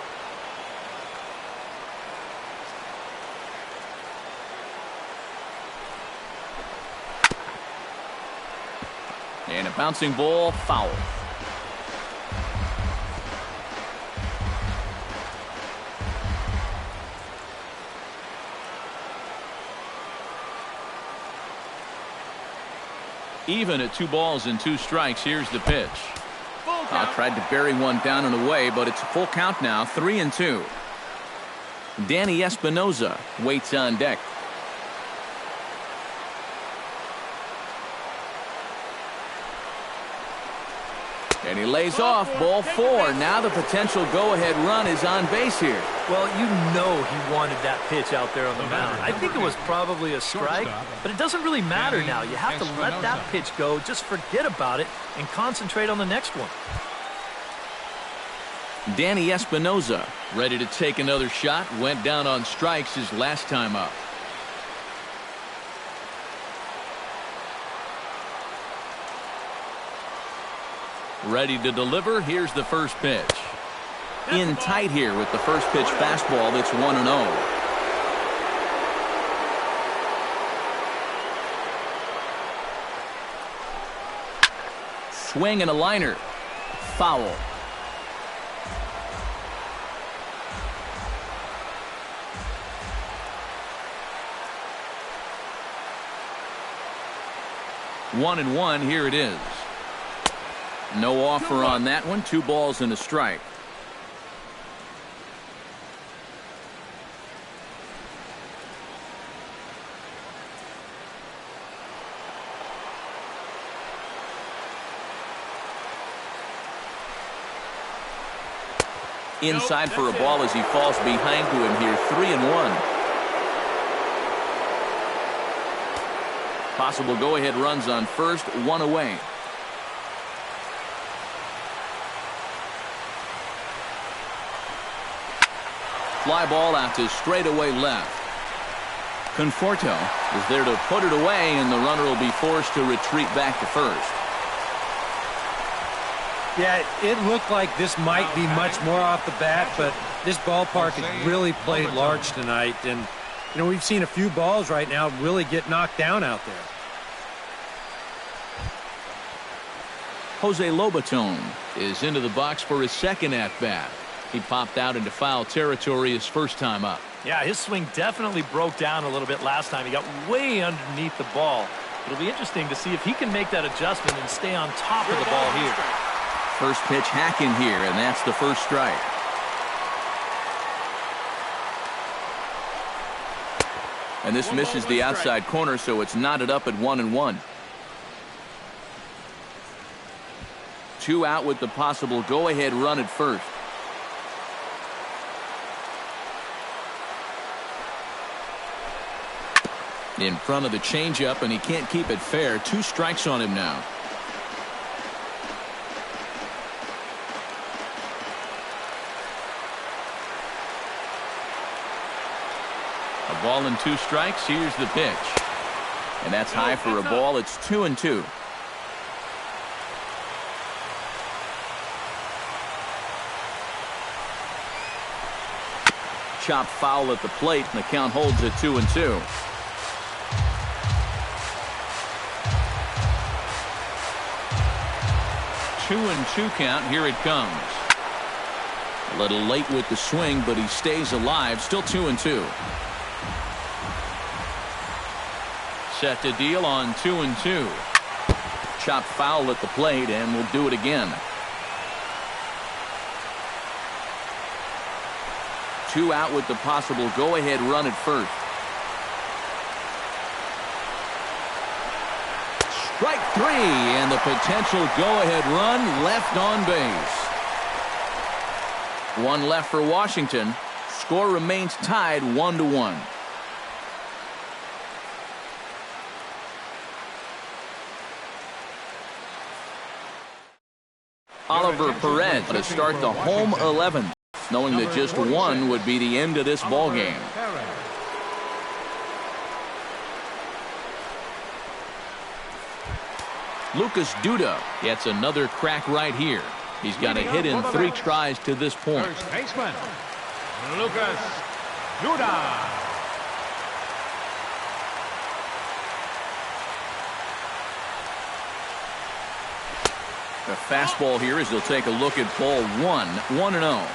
And a bouncing ball, foul. Even at 2 balls and 2 strikes. Here's the pitch. Tried to bury one down and away, but it's a full count now, 3-2. Danny Espinoza waits on deck. And he lays off, ball 4. Now the potential go-ahead run is on base here. Well, you know he wanted that pitch out there on the mound. I think it was probably a strike, but it doesn't really matter now. You have to let that pitch go, just forget about it, and concentrate on the next one. Danny Espinoza ready to take another shot. Went down on strikes his last time up. Ready to deliver. Here's the first pitch. In tight here with the first pitch fastball that's 1-0. Swing and a liner. Foul. One and one. Here it is. No offer on that one. 2 balls and a strike. Inside for a ball as he falls behind to him here. 3-1. Possible go-ahead runs on first. 1 away. Fly ball out to straightaway left. Conforto is there to put it away, and the runner will be forced to retreat back to first. Yeah, it looked like this might be much more off the bat, but this ballpark has really played large tonight. And, we've seen a few balls right now really get knocked down out there. Jose Lobaton is into the box for his second at-bat. He popped out into foul territory his first time up. Yeah, his swing definitely broke down a little bit last time. He got way underneath the ball. It'll be interesting to see if he can make that adjustment and stay on top of the ball here. First pitch hacking here, and that's the first strike. And this misses the outside corner, so it's knotted up at 1-1. 2 out with the possible go-ahead run at first. In front of the changeup, and he can't keep it fair. 2 strikes on him now. A ball and 2 strikes. Here's the pitch. And that's high for a ball. It's 2-2. Chopped foul at the plate, and the count holds at 2-2. Two and 2 count. Here it comes. A little late with the swing, but he stays alive. Still 2-2. Set to deal on 2-2. Chopped foul at the plate, and we'll do it again. 2 out with the possible go-ahead run at first. Strike 3, and the potential go-ahead run left on base. 1 left for Washington. Score remains tied 1-1. Oliver Perez to start the home 11th, knowing that just 1 would be the end of this ball game. Lucas Duda gets another crack right here. He's got a hit in 3 tries to this point. First baseman, Lucas Duda. The fastball here as they'll take a look at ball 1, 1-0.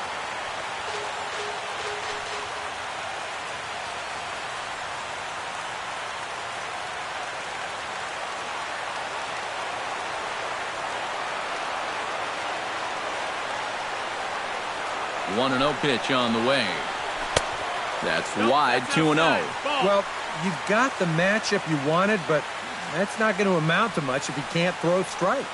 One and 0 pitch on the way. That's wide. 2-0. Well, you've got the matchup you wanted, but that's not going to amount to much if you can't throw strikes.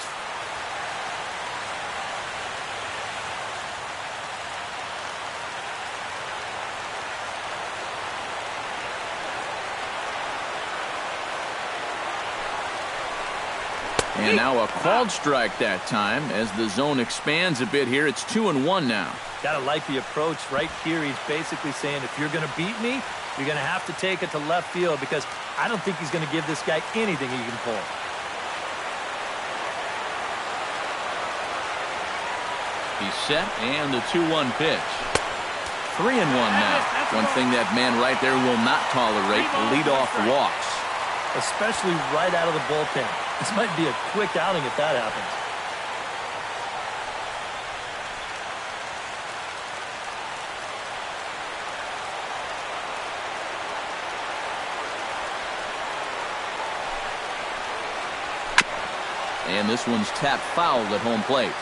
And now a called strike that time as the zone expands a bit here. It's 2-1 now. Gotta like the approach right here. He's basically saying, if you're gonna beat me, you're gonna have to take it to left field, because I don't think he's gonna give this guy anything he can pull. He's set, and the 2-1 pitch. 3-1 now. One thing that man right there will not tolerate, leadoff walks. Especially right out of the bullpen. This might be a quick outing if that happens. And this one's tapped foul at home plate.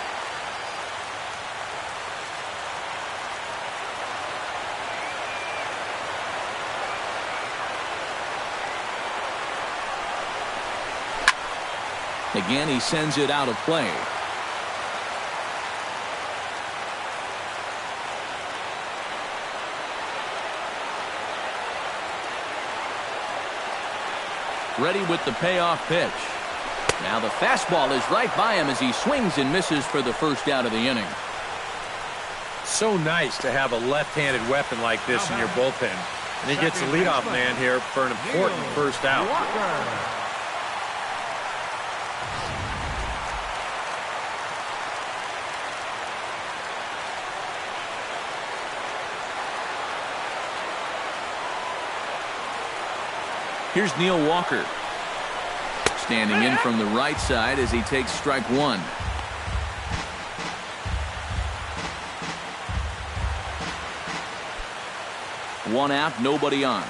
Again, he sends it out of play. Ready with the payoff pitch. Now the fastball is right by him as he swings and misses for the first out of the inning. So nice to have a left-handed weapon like this in your bullpen. And he gets the leadoff man here for an important first out. Here's Neil Walker. Standing in from the right side as he takes strike 1. 1 out, nobody on.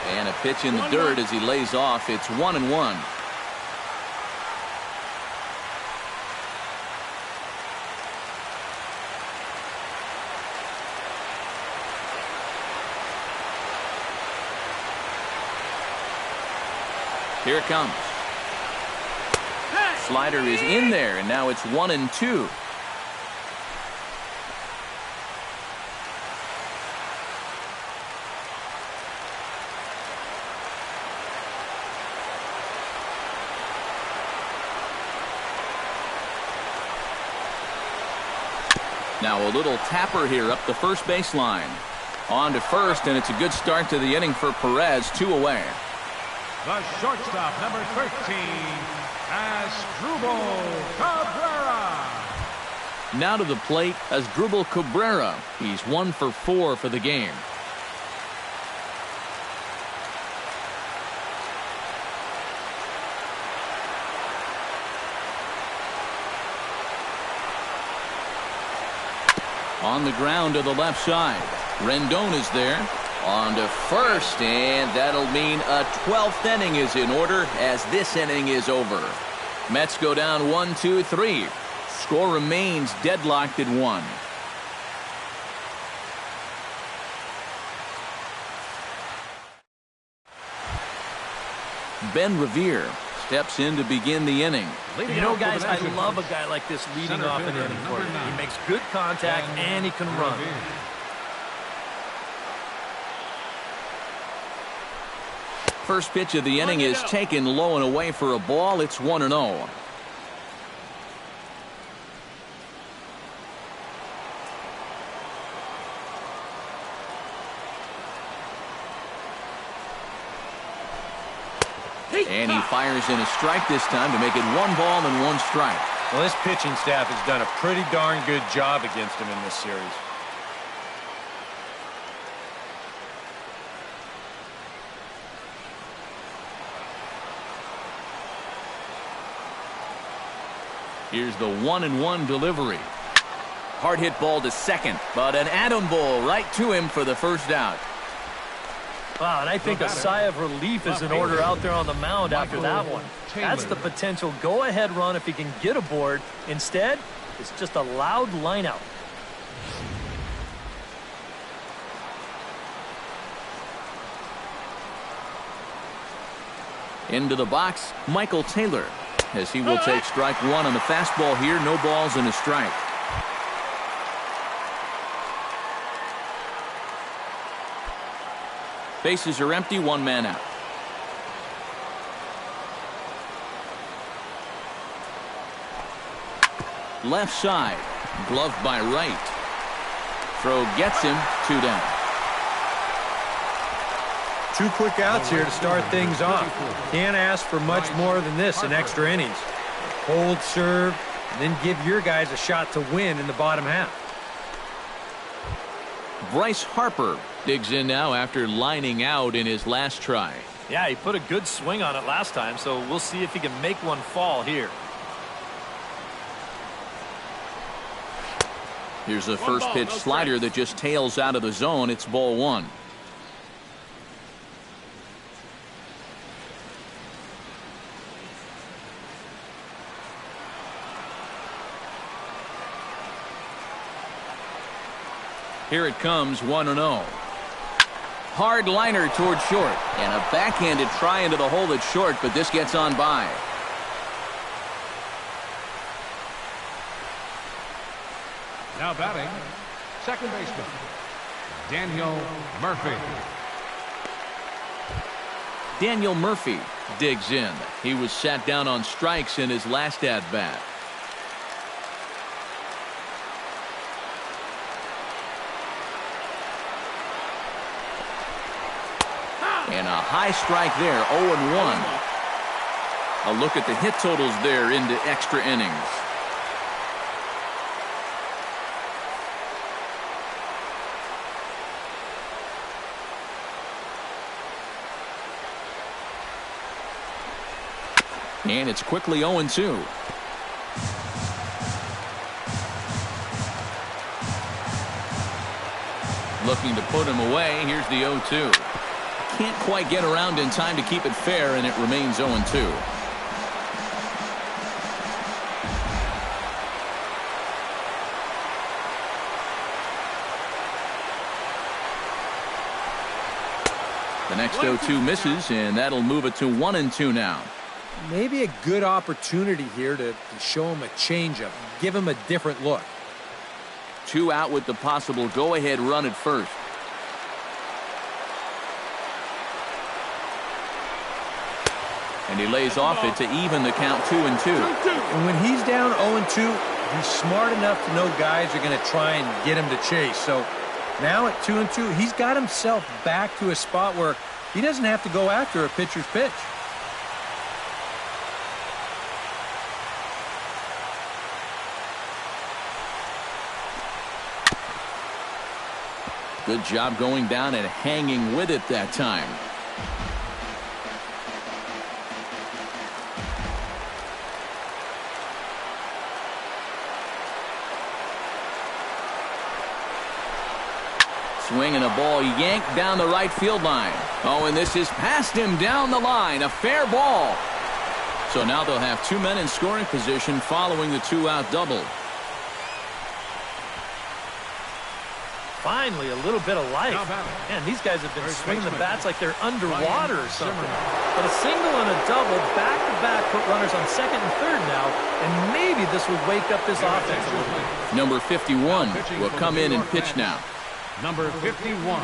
And a pitch in the dirt as he lays off. It's 1-1. Here it comes. Slider is in there, and now it's 1-2. Now a little tapper here up the first baseline. On to first, and it's a good start to the inning for Perez. 2 away. The shortstop, number 13, Asdrubal Cabrera. Now to the plate, Asdrubal Cabrera. He's 1 for 4 for the game. On the ground to the left side. Rendon is there. On to first, and that'll mean a 12th inning is in order as this inning is over. Mets go down 1-2-3. Score remains deadlocked at 1. Ben Revere steps in to begin the inning. You know, guys, I love a guy like this leading off an inning for you. He makes good contact and he can run. First pitch of the inning is taken low and away for a ball. It's 1-0. And he fires in a strike this time to make it 1 ball and 1 strike. Well, this pitching staff has done a pretty darn good job against him in this series. Here's the 1-1 delivery. Hard hit ball to second, but an atom ball right to him for the first out. Wow, and I think a sigh of relief is in order out there on the mound after that one. That's the potential go-ahead run if he can get aboard. Instead, it's just a loud lineout. Into the box, Michael Taylor, as he will take strike 1 on the fastball here. No balls and a strike. Bases are empty, 1 man out. Left side, gloved by right. Throw gets him, 2 down. 2 quick outs here to start things off. Can't ask for much more than this in extra innings. Hold serve, and then give your guys a shot to win in the bottom half. Bryce Harper digs in now after lining out in his last try. Yeah, he put a good swing on it last time, so we'll see if he can make one fall here. Here's a first pitch slider that just tails out of the zone. It's ball 1. Here it comes, 1-0. Hard liner toward short, and a backhanded try into the hole at short, but this gets on by. Now batting, second baseman, Daniel Murphy. Daniel Murphy digs in. He was sat down on strikes in his last at-bat. And a high strike there, 0-1. A look at the hit totals there into extra innings. And it's quickly 0-2. Looking to put him away. Here's the 0-2. Can't quite get around in time to keep it fair, and it remains 0-2. The next 0-2 misses, and that'll move it to 1-2 now. Maybe a good opportunity here to show him a changeup, give him a different look. 2 out with the possible go-ahead run at first. And he lays off it to even the count 2-2. And when he's down 0-2, he's smart enough to know guys are going to try and get him to chase. So now at 2-2, he's got himself back to a spot where he doesn't have to go after a pitcher's pitch. Good job going down and hanging with it that time. Swinging a ball yanked down the right field line. Oh, and this is past him down the line. A fair ball. So now they'll have 2 men in scoring position following the 2-out double. Finally, a little bit of life. Man, these guys have been swinging the bats like they're underwater or something. But a single and a double, back-to-back, put runners on second and third now, and maybe this will wake up this offense a little bit. Number 51 will come in and pitch now. Number 51.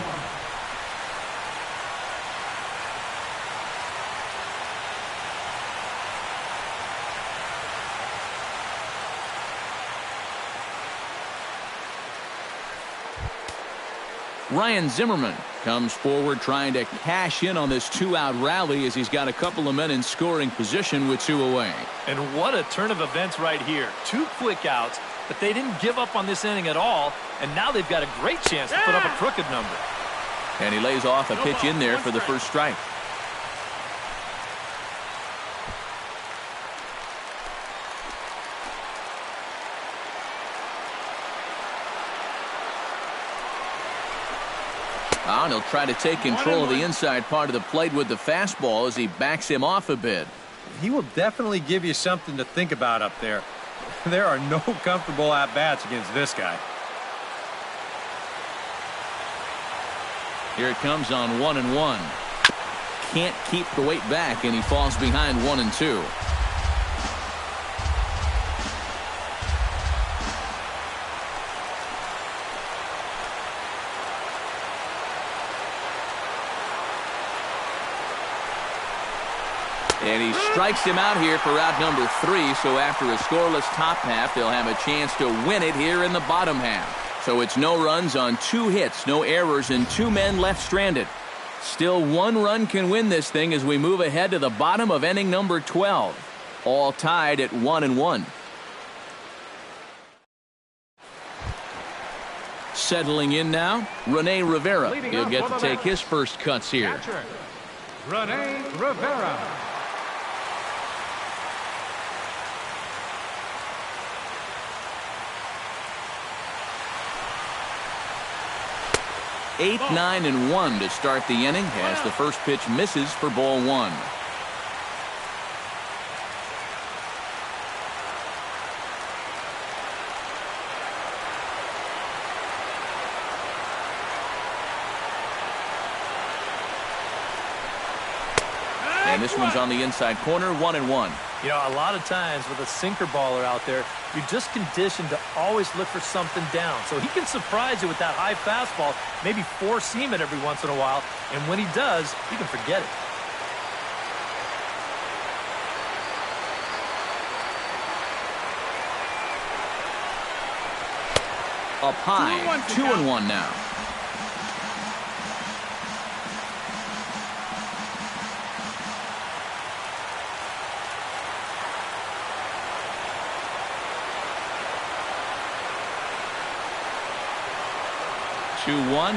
Ryan Zimmerman comes forward trying to cash in on this 2-out rally as he's got a couple of men in scoring position with 2 away. And what a turn of events right here. 2 quick outs, but they didn't give up on this inning at all, and now they've got a great chance to put up a crooked number. And he lays off a pitch in there for the first strike. And he'll try to take control of the inside part of the plate with the fastball as he backs him off a bit. He will definitely give you something to think about up there. There are no comfortable at-bats against this guy. Here it comes on 1-1. Can't keep the weight back, and he falls behind 1-2. And he strikes him out here for out number 3. So after a scoreless top half, they'll have a chance to win it here in the bottom half. So it's no runs on 2 hits, no errors, and 2 men left stranded. Still 1 run can win this thing as we move ahead to the bottom of inning number 12. All tied at 1-1. Settling in now, Rene Rivera. He'll get to take his first cuts here. Catcher, Rene Rivera. 8, 9, and 1 to start the inning as the first pitch misses for ball 1. And this one's on the inside corner, 1-1. You know, a lot of times with a sinker baller out there, you're just conditioned to always look for something down. So he can surprise you with that high fastball, maybe four seam it every once in a while. And when he does, you can forget it. Up high, 2-1 now.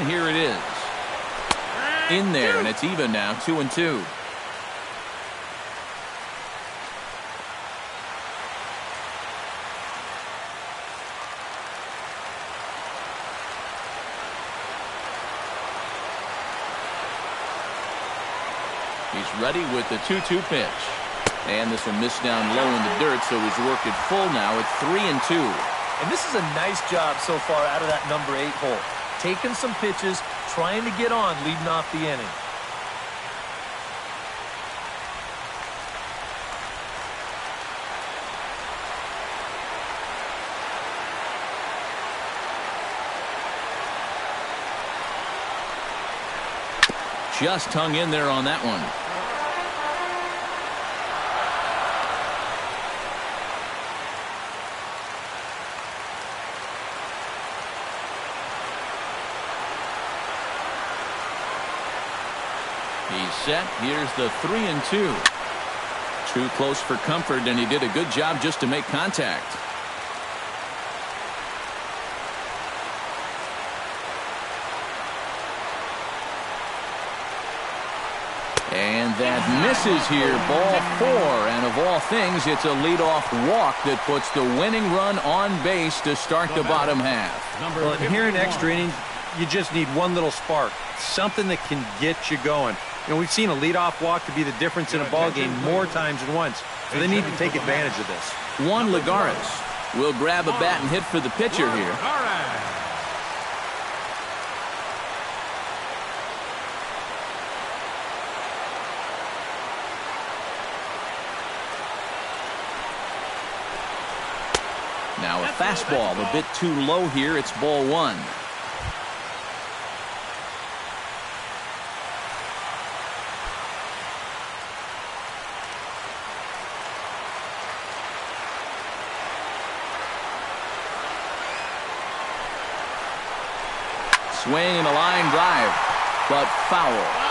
Here it is. In there, and it's even now, 2-2. He's ready with the 2-2 pitch. And this will miss down low in the dirt, so he's worked it full now at 3-2. And this is a nice job so far out of that number 8 hole. Taking some pitches, trying to get on, leading off the inning. Just hung in there on that one. He's set. Here's the 3-2. Too close for comfort, and he did a good job just to make contact. And that misses here, ball 4. And of all things, it's a leadoff walk that puts the winning run on base to start the bottom half. Well, and here in extra innings, you just need one little spark, something that can get you going. You know, we've seen a leadoff walk to be the difference in a ball game more times than once, so they need to take advantage of this. Juan Lagares will grab a bat and hit for the pitcher here. Now a fastball a bit too low here. It's ball 1. Swing and a line drive, but foul.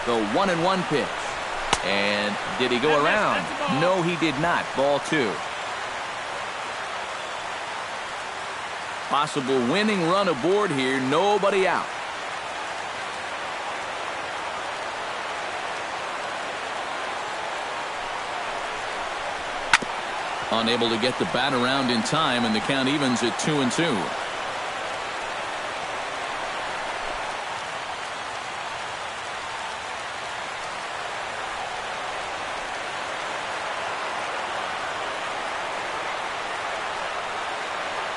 The 1-1 pitch. And did he go around? No, he did not. Ball 2. Possible winning run aboard here. Nobody out. Unable to get the bat around in time, and the count evens at 2-2.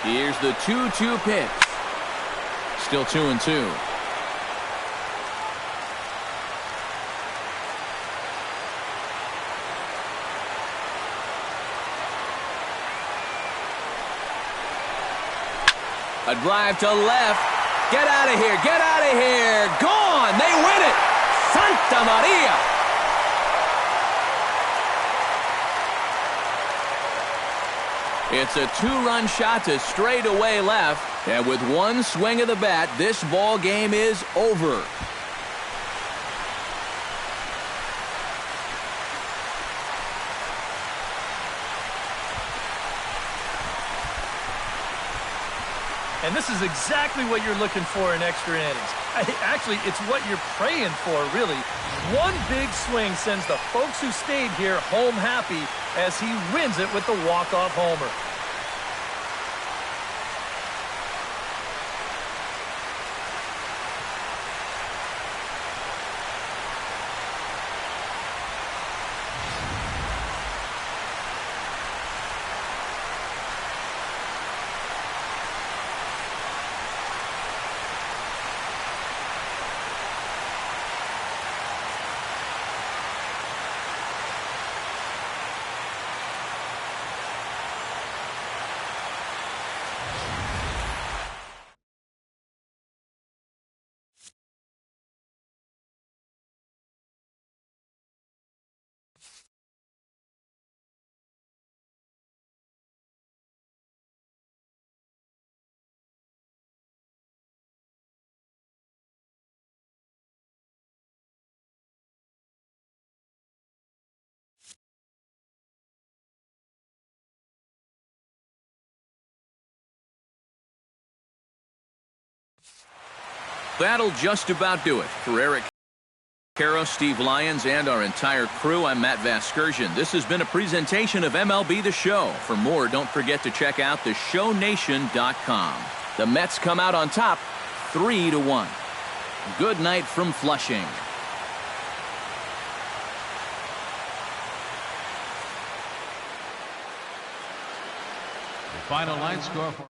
Here's the 2-2 pitch. Still 2-2. A drive to left. Get out of here. Get out of here. Gone. They win it. Santa Maria. It's a 2-run shot to straightaway left. And with one swing of the bat, this ball game is over. And this is exactly what you're looking for in extra innings. Actually, it's what you're praying for, really. One big swing sends the folks who stayed here home happy as he wins it with the walk-off homer. That'll just about do it for Eric. Caro, Steve Lyons, and our entire crew, I'm Matt Vasgersian. This has been a presentation of MLB The Show. For more, don't forget to check out theshownation.com. The Mets come out on top 3-1. Good night from Flushing. The final line score for